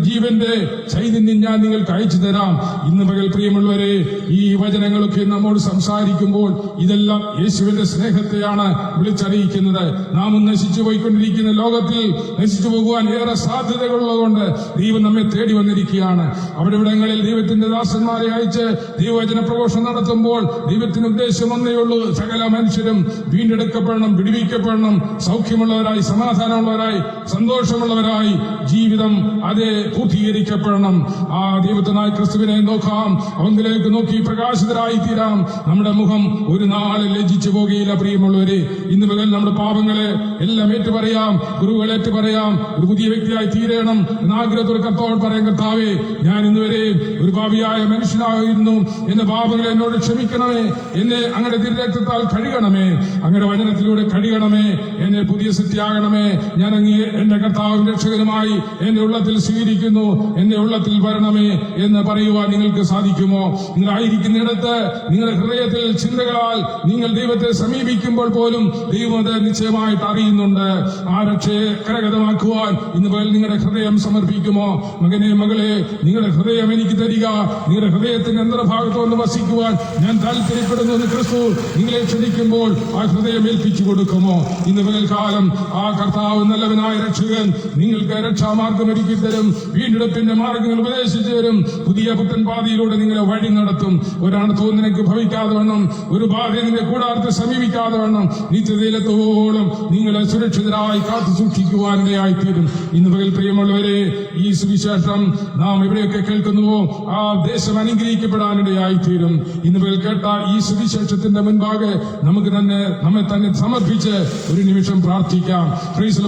ജീവന്റെ ചൈതന്യം ഞാൻ നിങ്ങൾക്ക് അയച്ചു തരാം. ഇന്ന് പകൽ പ്രിയമുള്ളവരെ, ഈ വചനങ്ങളൊക്കെ നമ്മോട് സംസാരിക്കുമ്പോൾ ഇതെല്ലാം യേശുവിന്റെ സ്നേഹത്തെയാണ് വിളിച്ചറിയിക്കുന്നത്. നാം നശിച്ചു പോയിക്കൊണ്ടിരിക്കുന്ന ലോകത്തിൽ നശിച്ചു പോകുവാൻ ഏറെ സാധ്യതകളുള്ളതുകൊണ്ട് ദൈവം നമ്മെ തേടി വന്നിരിക്കുകയാണ്. അവിടെ ഇവിടങ്ങളിൽ ദൈവത്തിന്റെ ദാസന്മാരെ അയച്ച് ദൈവവചന പ്രഘോഷണം നടത്തുമ്പോൾ ദൈവത്തിന് ഉദ്ദേശം ഒന്നേ ഉള്ളൂ: സകല മനുഷ്യരും വീണ്ടെടുക്കപ്പെടണം, വിടുവിക്കപ്പെടണം, സൗഖ്യമുള്ളവരായി, സമാധാനമുള്ളവരായി, സന്തോഷമുള്ളവരായി ജീവിതം അതേ പൂർത്തീകരിക്കപ്പെടണം. ആ ദൈവത്തിനായ ക്രിസ്തുവിനെ നോക്കാം, അവങ്കിലേക്ക് നോക്കി പ്രകാശിതരായി തീരാം. നമ്മുടെ മുഖം ഒരു നാളെ ലജ്ജിച്ചു പോകുകയില്ല. പ്രിയമുള്ളവരെ, ഇന്ന് പകൽ നമ്മുടെ പാപങ്ങളെ എല്ലാം ഏറ്റു പറയാം, കുറുകൾ ഏറ്റു പറയാം, ഒരു പുതിയ വ്യക്തിയായി തീരണം എന്ന ആഗ്രഹത്തോട് കർത്താവ് പറയാം: കർത്താവേ, ഞാൻ ഇന്നുവരെ ഒരു പാപിയായ മനുഷ്യനായിരുന്നു, എന്റെ പാപങ്ങളെ എന്നോട് ക്ഷമിക്കണമേ, എന്നെ അങ്ങയുടെ തിരുരക്തത്താൽ കഴുകണമേ, അങ്ങയുടെ വചനത്തിലൂടെ കഴുകണമേ, എന്നെ പുതിയ സൃഷ്ടിയാകണമേ. ഞാൻ അങ്ങയെ എന്റെ കർത്താവും രക്ഷകനുമായി എന്റെ ഉള്ളത്തിൽ സ്വീകരിക്കുന്നു, എന്റെ ഉള്ളത്തിൽ വരണമേ എന്ന് പറയുവാൻ നിങ്ങൾക്ക് സാധിക്കുമോ? നിങ്ങളായിരിക്കുന്നിടത്ത് നിങ്ങളുടെ ഹൃദയത്തിൽ ചിന്തകളാൽ നിങ്ങൾ ദൈവത്തെ സമീപിക്കുമ്പോൾ പോലും ദൈവം അത് നിശ്ചയമായിട്ട് അറിയുന്നുണ്ട്. ആ രക്ഷയെ കരഗതമാക്കുവാൻ ഇന്ന് പകൽ നിങ്ങളുടെ ഹൃദയം സമർപ്പിക്കുമോ? മകനെ, മകളെ, നിങ്ങളുടെ ഹൃദയം എനിക്ക് തരിക, നിങ്ങളുടെ ഹൃദയത്തിന്റെ അന്തർഭാഗത്ത് വന്ന് വസിക്കുവാൻ ഞാൻ താല്പര്യപ്പെടുന്നു എന്ന് ക്രിസ്തു നിങ്ങളെ ക്ഷണിക്കുമ്പോൾ ആ ഹൃദയം ഏൽപ്പിച്ചു കൊടുക്കുമോ? ഇന്ന് പകൽക്കാലം ആ കർത്താവ് നല്ലവനായ രക്ഷകൻ നിങ്ങൾക്ക് രക്ഷാമാർഗം ഒരുക്കി തരും, വീണ്ടെടുപ്പിന്റെ മാർഗങ്ങൾ ഉപദേശിച്ചു തരും, പുതിയ പുത്തൻ പാതയിലൂടെ നിങ്ങളെ വഴി നടത്തും. ഒരണത്തവും നിനക്ക് ഭവിക്കാതെ വണ്ണം, ഒരു ബാധ നിന്റെ കൂടാരത്തെ സമീപിക്കാതെ വണ്ണം നിത്യതയിലെത്തോളം നിങ്ങളെ സുരക്ഷിതരായി കാത്തു സൂക്ഷിക്കുവാനിടയായിത്തീരും. ഇന്ന് പകൽ പ്രിയമുള്ളവരെ, ഈ സുവിശേഷം നാം എവിടെയൊക്കെ കേൾക്കുന്നുവോ ആ ദേശം അനുഗ്രഹിക്കപ്പെടാനിടയായിത്തീരും. ഇന്ന് പകൽ കേട്ട ഈ സുവിശേഷത്തിന്റെ മുൻപാകെ നമ്മെ തന്നെ സമർപ്പിച്ച് ഒരു നിമിഷം പ്രാർത്ഥിക്കാം.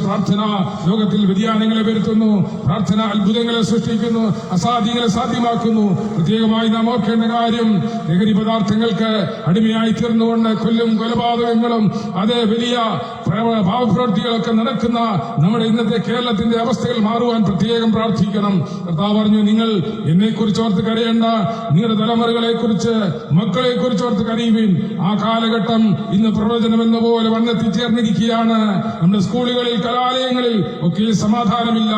പ്രാർത്ഥന ലോകത്തിൽ വ്യതിയാനങ്ങളെ വരുത്തുന്നു, പ്രാർത്ഥന അത്ഭുതങ്ങളെ സൃഷ്ടിക്കുന്നു, അസാധ്യങ്ങളെ സാധ്യമാക്കുന്നു. പ്രത്യേകമായി നാം ഓർക്കേണ്ട കാര്യം, ലഹരി പദാർത്ഥങ്ങൾക്ക് അടിമയായി തീർന്നുകൊണ്ട് കൊലപാതകങ്ങളും അതേ വലിയ പാവപ്രവൃത്തികളൊക്കെ നടക്കുന്ന നമ്മുടെ ഇന്നത്തെ കേരളത്തിന്റെ അവസ്ഥകൾ മാറുവാൻ പ്രത്യേകം പ്രാർത്ഥിക്കണം. കർത്താവ് പറഞ്ഞു, നിങ്ങൾ എന്നെക്കുറിച്ച് ഓർത്ത് കരയേണ്ട, നിങ്ങളുടെ തലമുറകളെ കുറിച്ച്, മക്കളെ കുറിച്ച് ഓർത്ത് കരയുവിൻ. ആ കാലഘട്ടം ഇന്ന് പ്രവചനമെന്ന പോലെ വന്നെത്തിച്ചേർന്നിരിക്കുകയാണ്. നമ്മുടെ സ്കൂളുകളിൽ, കലാലയങ്ങളിൽ ഒക്കെ സമാധാനമില്ല,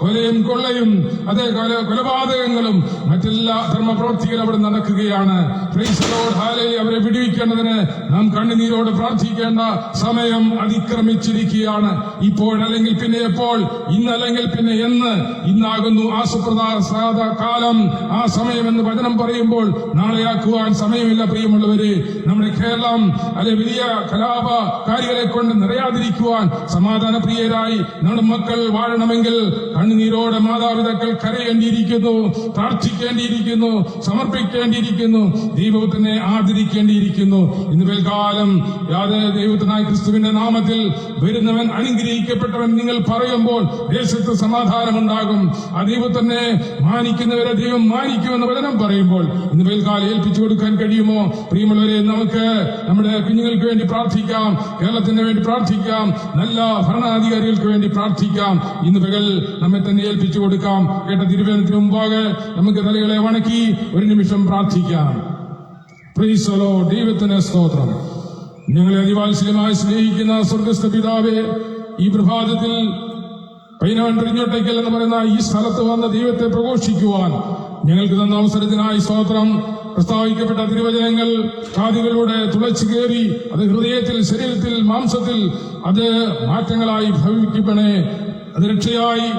കൊലയും കൊള്ളയും അതേ കൊലപാതകങ്ങളും മറ്റെല്ലാ ധർമ്മപ്രവൃത്തികളും അവിടെ നടക്കുകയാണ്. അവരെ വിടുവിക്കേണ്ടതിന് നാം കണ്ണുനീരോട് പ്രാർത്ഥിക്കേണ്ട സമയം അതിക്രമിച്ചിരിക്കുകയാണ്. ഇപ്പോഴല്ലെങ്കിൽ പിന്നെ എപ്പോൾ, ഇന്നല്ലെങ്കിൽ പിന്നെ എന്ന്. ഇന്നാകുന്നു ആ സുപ്രധാന കാലം, ആ സമയമെന്ന് വചനം പറയുമ്പോൾ നാളെയാക്കുവാൻ സമയമില്ല. പ്രിയമുള്ളവരെ, നമ്മുടെ കേരളം അല്ലെ വലിയ കലാപകാരികളെ കൊണ്ട് നിറയാതിരിക്കുവാൻ സമാധാനപ്രിയരായി നമ്മുടെ മക്കൾ വാഴണമെങ്കിൽ കണ്ണുനീരോടെ മാതാപിതാക്കൾ കരയേണ്ടിയിരിക്കുന്നു, പ്രാർത്ഥിക്കേണ്ടിയിരിക്കുന്നു, സമർപ്പിക്കേണ്ടിയിരിക്കുന്നു, ദൈവത്തിനെ ആദരിക്കേണ്ടിയിരിക്കുന്നു. ഇന്ന് പിൽക്കാലം ദൈവത്തിനായ ക്രിസ്തുവിന്റെ നാമത്തിൽ നാമത്തിൽ വരുന്നവൻ അനുഗ്രഹിക്കപ്പെട്ടവൻ നിങ്ങൾ പറയുമ്പോൾ ദേശത്ത് സമാധാനമുണ്ടാകും. ആ ദൈവത്തിനെ മാനിക്കുന്നവരെ ദൈവം മാനിക്കുമെന്ന് വചനം പറയുമ്പോൾ ഇന്ന് മേൽക്കാലം ഏൽപ്പിച്ചു കൊടുക്കാൻ കഴിയുമോ? പ്രിയമുള്ളവരെ, നമുക്ക് നമ്മുടെ കുഞ്ഞുങ്ങൾക്ക് വേണ്ടി പ്രാർത്ഥിക്കാം, കേരളത്തിന് വേണ്ടി പ്രാർത്ഥിക്കാം, നല്ല ഭരണാധികാരികൾക്ക് വേണ്ടി പ്രാർത്ഥിക്കാം. ഇന്ന് പകൽ നമ്മെ തന്നെ ഏൽപ്പിച്ചു കൊടുക്കാം. കേട്ട തിരുവചനത്തിന് മുമ്പാകെ നമുക്ക് തലകളെ വണക്കി ഒരു നിമിഷം പ്രാർത്ഥിക്കാം. Price the Lord. ദൈവത്തിന് സ്തോത്രം. ഞങ്ങളെ അതിവാത്സല്യമായി സ്നേഹിക്കുന്ന സ്വർഗസ്ഥ പിതാവേ, ഈ പ്രഭാതത്തിൽ പൈനവൻ പെരിഞ്ഞോട്ടയ്ക്കൽ എന്ന് പറയുന്ന ഈ സ്ഥലത്ത് വന്ന ദൈവത്തെ പ്രഘോഷിക്കുവാൻ ഞങ്ങൾക്ക് തന്ന അവസരത്തിനായി സ്തോത്രം. പ്രസ്താവിക്കപ്പെട്ട തിരുവചനങ്ങൾ കാതുകളിലൂടെ തുളച്ചു കയറി അത് ഹൃദയത്തിൽ, ശരീരത്തിൽ, മാംസത്തിൽ അത് മാറ്റങ്ങളായി ഭവിക്കപ്പെടണേ. അത് രക്ഷയായി,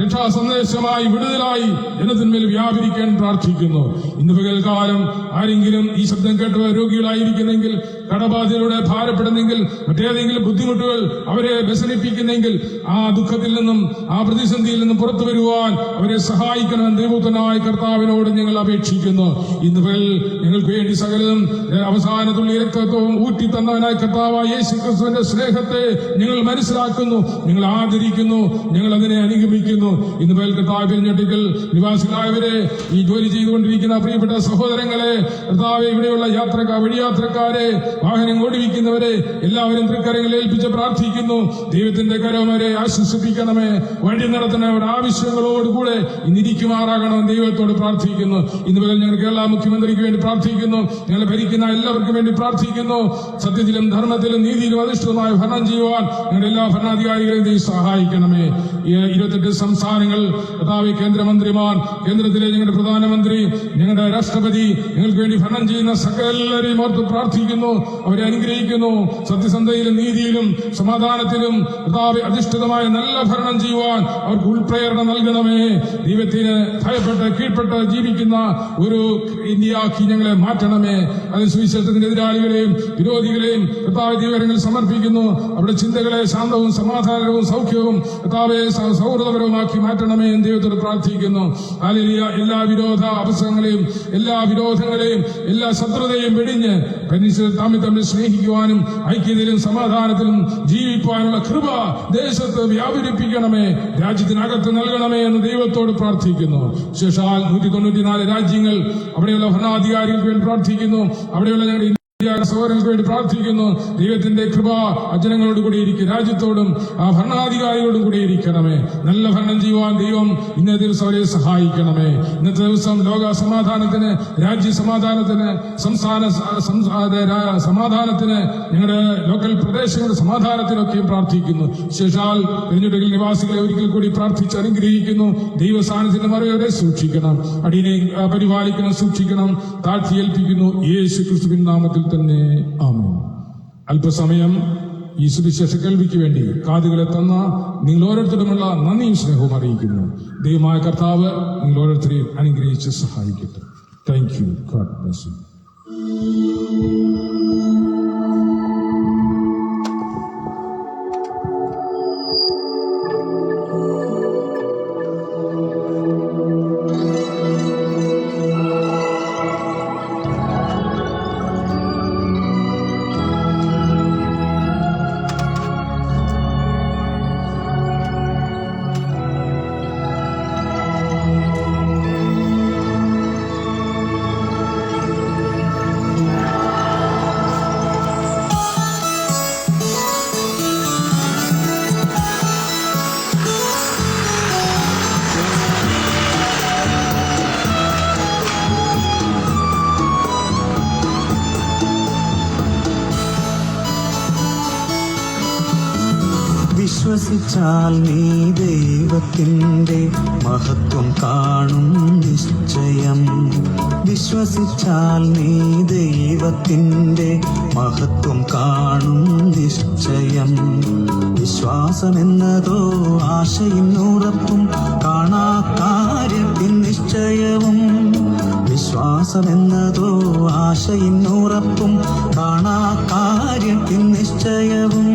രക്ഷാ സന്ദേശമായി, വിടുതലായി ജനത്തിന്മേൽ വ്യാപരിക്കാൻ പ്രാർത്ഥിക്കുന്നു. ഇന്ന് പകൽക്കാലം ആരെങ്കിലും ഈ ശബ്ദം കേട്ട് രോഗികളായിരിക്കുന്നെങ്കിൽ, കടബാധയിലൂടെ ഭാരപ്പെടുന്നെങ്കിൽ, മറ്റേതെങ്കിലും ബുദ്ധിമുട്ടുകൾ അവരെ വ്യസനിപ്പിക്കുന്നെങ്കിൽ ആ ദുഃഖത്തിൽ നിന്നും ആ പ്രതിസന്ധിയിൽ നിന്നും പുറത്തു വരുവാൻ അവരെ സഹായിക്കണമെന്ന് ദൈവത്തിനായ കർത്താവിനോട് ഞങ്ങൾ അപേക്ഷിക്കുന്നു. ഇന്ന് പകൽ ഞങ്ങൾക്ക് വേണ്ടി സകലതും അവസാനത്തുള്ള രക്തത്വവും ഊറ്റി തന്നവനായ കർത്താവായ യേശു ക്രിസ്തുവിന്റെ സ്നേഹത്തെ ഞങ്ങൾ മനസ്സിലാക്കുന്നു, ഞങ്ങൾ ആദരിക്കുന്നു, ഞങ്ങൾ അതിനെ അനുഗമിക്കുന്നു. ഇന്ന് പകൽ കർത്താവ് പെരിഞ്ഞോട്ടയ്ക്കൽ നിവാസികളായവരെ, ഈ ജോലി ചെയ്തുകൊണ്ടിരിക്കുന്ന പ്രിയപ്പെട്ട സഹോദരങ്ങളെ, കർത്താവ് ഇവിടെയുള്ള വഴിയാത്രക്കാരെ, വാഹനം ഓടിവിക്കുന്നവരെ എല്ലാവരും തൃക്കരങ്ങളിൽ ഏൽപ്പിച്ച് പ്രാർത്ഥിക്കുന്നു. ദൈവത്തിന്റെ കരവരെ ആശ്വസിപ്പിക്കണമേ. വഴി നടത്തുന്നവർ ആവശ്യങ്ങളോടുകൂടെ ഇന്നിരിക്കുമാറാകണം ദൈവത്തോട് പ്രാർത്ഥിക്കുന്നു. ഇന്ന് പകൽ ഞങ്ങൾ കേരള മുഖ്യമന്ത്രിക്ക് വേണ്ടി പ്രാർത്ഥിക്കുന്നു. ഞങ്ങളെ ഭരിക്കുന്ന എല്ലാവർക്കും വേണ്ടി പ്രാർത്ഥിക്കുന്നു. സത്യത്തിലും ധർമ്മത്തിലും നീതിയിലും അധിഷ്ഠിതമായ ഭരണം ചെയ്യുവാൻ ഞങ്ങളുടെ എല്ലാ ഭരണാധികാരികളെയും ദൈവം സഹായിക്കണമേ. 28 സംസ്ഥാനങ്ങൾ, കർത്താവേ, കേന്ദ്രമന്ത്രിമാർ, കേന്ദ്രത്തിലെ ഞങ്ങളുടെ പ്രധാനമന്ത്രി, ഞങ്ങളുടെ രാഷ്ട്രപതി, ഞങ്ങൾക്ക് വേണ്ടി ഭരണം ചെയ്യുന്ന സകലരെയും ഓർത്ത് പ്രാർത്ഥിക്കുന്നു. അവരെ അനുഗ്രഹിക്കുന്നു. സത്യസന്ധതയിലും നീതിയിലും സമാധാനത്തിലും കർത്താവേ അധിഷ്ഠിതമായ നല്ല ഭരണം ചെയ്യുവാൻ അവർക്ക് ഉൾപ്രേരണ നൽകണമേ. ദൈവത്തിന് ഭയപ്പെട്ട് കീഴ്പ്പെട്ട് ജീവിക്കുന്ന ഒരു ഇന്ത്യയാക്കി ഞങ്ങളെ മാറ്റണമേ. അതിന് സുവിശേഷത്തിന്റെ എതിരാളികളെയും വിരോധികളെയും കർത്താവേ ദൈവകരങ്ങളിൽ സമർപ്പിക്കുന്നു. അവരുടെ ചിന്തകളെ ശാന്തവും സമാധാനവും സൗഖ്യവും കർത്താവേ സൗഹൃദപരവുമാക്കി മാറ്റണമേ എന്ന് ദൈവത്തോട് പ്രാർത്ഥിക്കുന്നു. ഹല്ലേലൂയ. എല്ലാ വിരോധ അവസരങ്ങളെയും, എല്ലാ വിരോധങ്ങളെയും, എല്ലാ ശത്രുതയും വെടിഞ്ഞ് തമ്മിൽ സ്നേഹിക്കുവാനും ഐക്യതയിലും സമാധാനത്തിലും ജീവിക്കുവാനുള്ള കൃപ ദേശത്ത് വ്യാപരിപ്പിക്കണമേ, രാജ്യത്തിനകത്ത് നൽകണമേ എന്ന് ദൈവത്തോട് പ്രാർത്ഥിക്കുന്നു. ശേഷാൽ 194 രാജ്യങ്ങൾ, അവിടെയുള്ള ഭരണാധികാരികൾക്ക് വേണ്ടി പ്രാർത്ഥിക്കുന്നു. അവിടെയുള്ള ഞങ്ങളുടെ സഹോദരങ്ങൾക്ക് വേണ്ടി പ്രാർത്ഥിക്കുന്നു. ദൈവത്തിന്റെ കൃപ ജനങ്ങളോട് കൂടി ഇരിക്കും, രാജ്യത്തോടും ആ ഭരണാധികാരികളോടും കൂടി ഇരിക്കണമേ. നല്ല ഭരണം ചെയ്യുവാൻ ദൈവം ഇന്നത്തെ ദിവസം അവരെ സഹായിക്കണമേ. ഇന്നത്തെ ദിവസം ലോക സമാധാനത്തിന്, രാജ്യ സമാധാനത്തിന്, സംസ്ഥാന സമാധാനത്തിന്, ഞങ്ങളുടെ ലോക്കൽ പ്രദേശങ്ങളുടെ സമാധാനത്തിനൊക്കെയും പ്രാർത്ഥിക്കുന്നു. ശേഷാൽ പെരിഞ്ഞോട്ടയ്ക്കൽ നിവാസികളെ ഒരിക്കൽ കൂടി പ്രാർത്ഥിച്ച് അനുഗ്രഹിക്കുന്നു. ദൈവസാന്നിധ്യത്തിന്റെ മറവരെ സൂക്ഷിക്കണം, അടിയനെ പരിപാലിക്കണം, സൂക്ഷിക്കണം, താഴ്ത്തിയേൽപ്പിക്കുന്നു. യേശു ക്രിസ്തുവിൻ നാമത്തിൽ തന്നെ ആമേൻ. അല്പസമയം ഈ സുവിശേഷ കേൾവിക്ക് വേണ്ടി കാതുകളെ തന്ന നിങ്ങൾ ഓരോരുത്തരുമുള്ള നന്ദിയും സ്നേഹവും അറിയിക്കുന്നു. ദൈവമായ കർത്താവ് നിങ്ങൾ ഓരോരുത്തരെയും അനുഗ്രഹിച്ച് സഹായിക്കട്ടെ. Thank you. God bless you. വിശ്വസിച്ചാൽ നീ ദൈവത്തിൻ്റെ മഹത്വം കാണും നിശ്ചയം. വിശ്വസിച്ചാൽ നീ ദൈവത്തിൻ്റെ മഹത്വം കാണും നിശ്ചയം. വിശ്വാസമെന്നതോ ആശയിന്നുറപ്പും കാണാ കാര്യത്തിൻ നിശ്ചയവും. വിശ്വാസമെന്നതോ ആശയിന്നുറപ്പും കാണാ കാര്യത്തിൻ നിശ്ചയവും.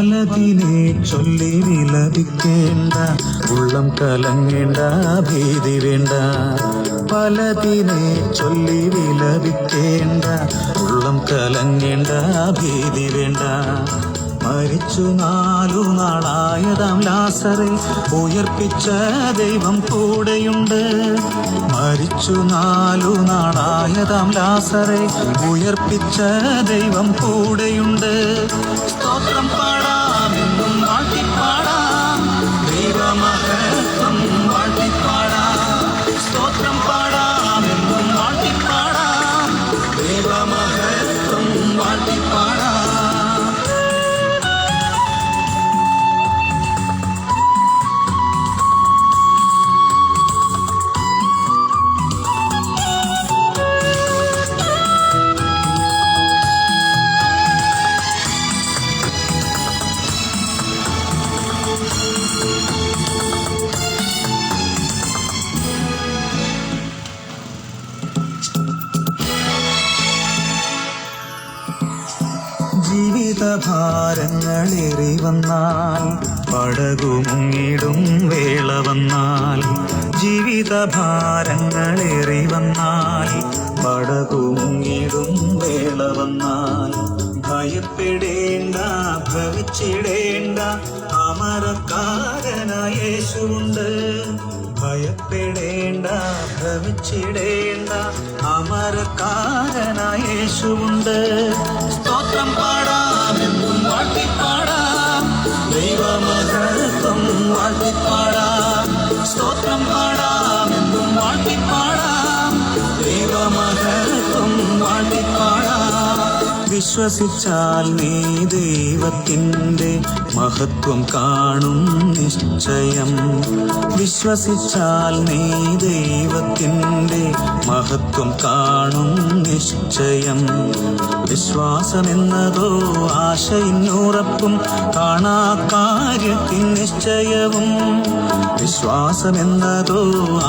പലതിനെ ചൊല്ലി വിലപിക്കേണ്ട, ഉള്ളം കലങ്ങേണ്ട, ഭീതി വേണ്ട. പലതിനെ ചൊല്ലി വിലപിക്കേണ്ട, ഉള്ളം കലങ്ങേണ്ട, ഭീതി വേണ്ട. മരിച്ചു 4 നാളായതാം ലാസറെ ഉയർപ്പിച്ച ദൈവം കൂടെയുണ്ട്. മരിച്ചു 4 നാളായതാം ലാസറെ ഉയർപ്പിച്ച ദൈവം കൂടെയുണ്ട്. സ്തോത്രം പാടാം, എന്നും വാഴ്ത്തിപ്പാടാം, ദൈവമഹത്വം വാഴ്ത്തിപ്പാടാം. സ്തോത്രം പാടാം, എന്നും വാഴ്ത്തിപ്പാടാം, ദൈവമഹത്വം വാഴ്ത്തിപ്പാടാം. ജീവിതഭാരങ്ങളേറി വന്നാൽ, പടകുമുങ്ങിടും വേള വന്നാൽ. ജീവിതഭാരങ്ങളേറി വന്നാൽ, പടകുമുങ്ങിടും വേള വന്നാൽ. ഭയപ്പെടേണ്ട, ഭ്രമിച്ചിടേണ്ട, അമരക്കാരനായ യേശുവുണ്ട്. ഭയപ്പെടേണ്ട, ഭ്രമിച്ചിടേണ്ട, അമരക്കാരനായ യേശുവുണ്ട്. സ്തോത്രം പാടാം, എന്നും വാഴ്ത്തിപ്പാടാം, ദൈവമഹത്വം വാഴ്ത്തിപ്പാടാം. സ്തോത്രം പാടാം, എന്നും വാഴ്ത്തിപ്പാടാം, ദൈവമഹത്വം വാഴ്ത്തിപ്പാടാം. വിശ്വസിച്ചാൽ നീ ദൈവത്തിൻ്റെ മഹത്വം കാണും നിശ്ചയം. വിശ്വസിച്ചാൽ നീ ദൈവത്തിൻ്റെ മഹത്വം കാണും നിശ്ചയം. വിശ്വാസമെന്നതോ ആശയിന്നുറപ്പും, കാണാ കാര്യത്തിൻ നിശ്ചയവും. വിശ്വാസമെന്നതോ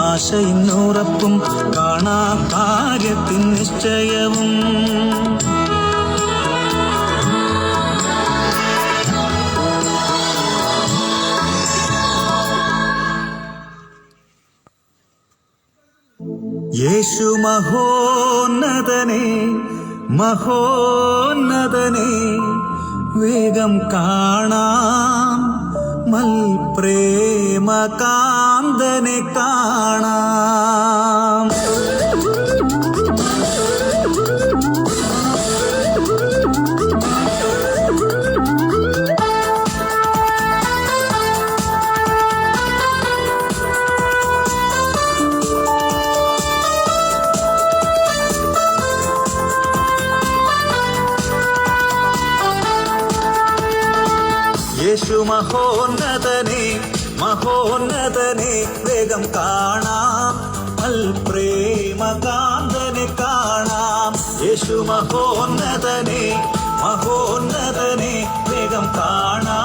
ആശയിന്നുറപ്പും, കാണാ കാര്യത്തിൻ നിശ്ചയവും. യേശു മഹോന്നതനെ, മഹോന്നതനെ, വേഗം കാണാം, മൽപ്രേമകാന്തനെ കാണാം. യേശു മഹോന്നതനെ, മഹോന്നതനെ, വേഗം കാണാം, മൽപ്രേമകാന്തനെ കാണാം. യേശു മഹോന്നതനെ, മഹോന്നതനെ, വേഗം കാണാം,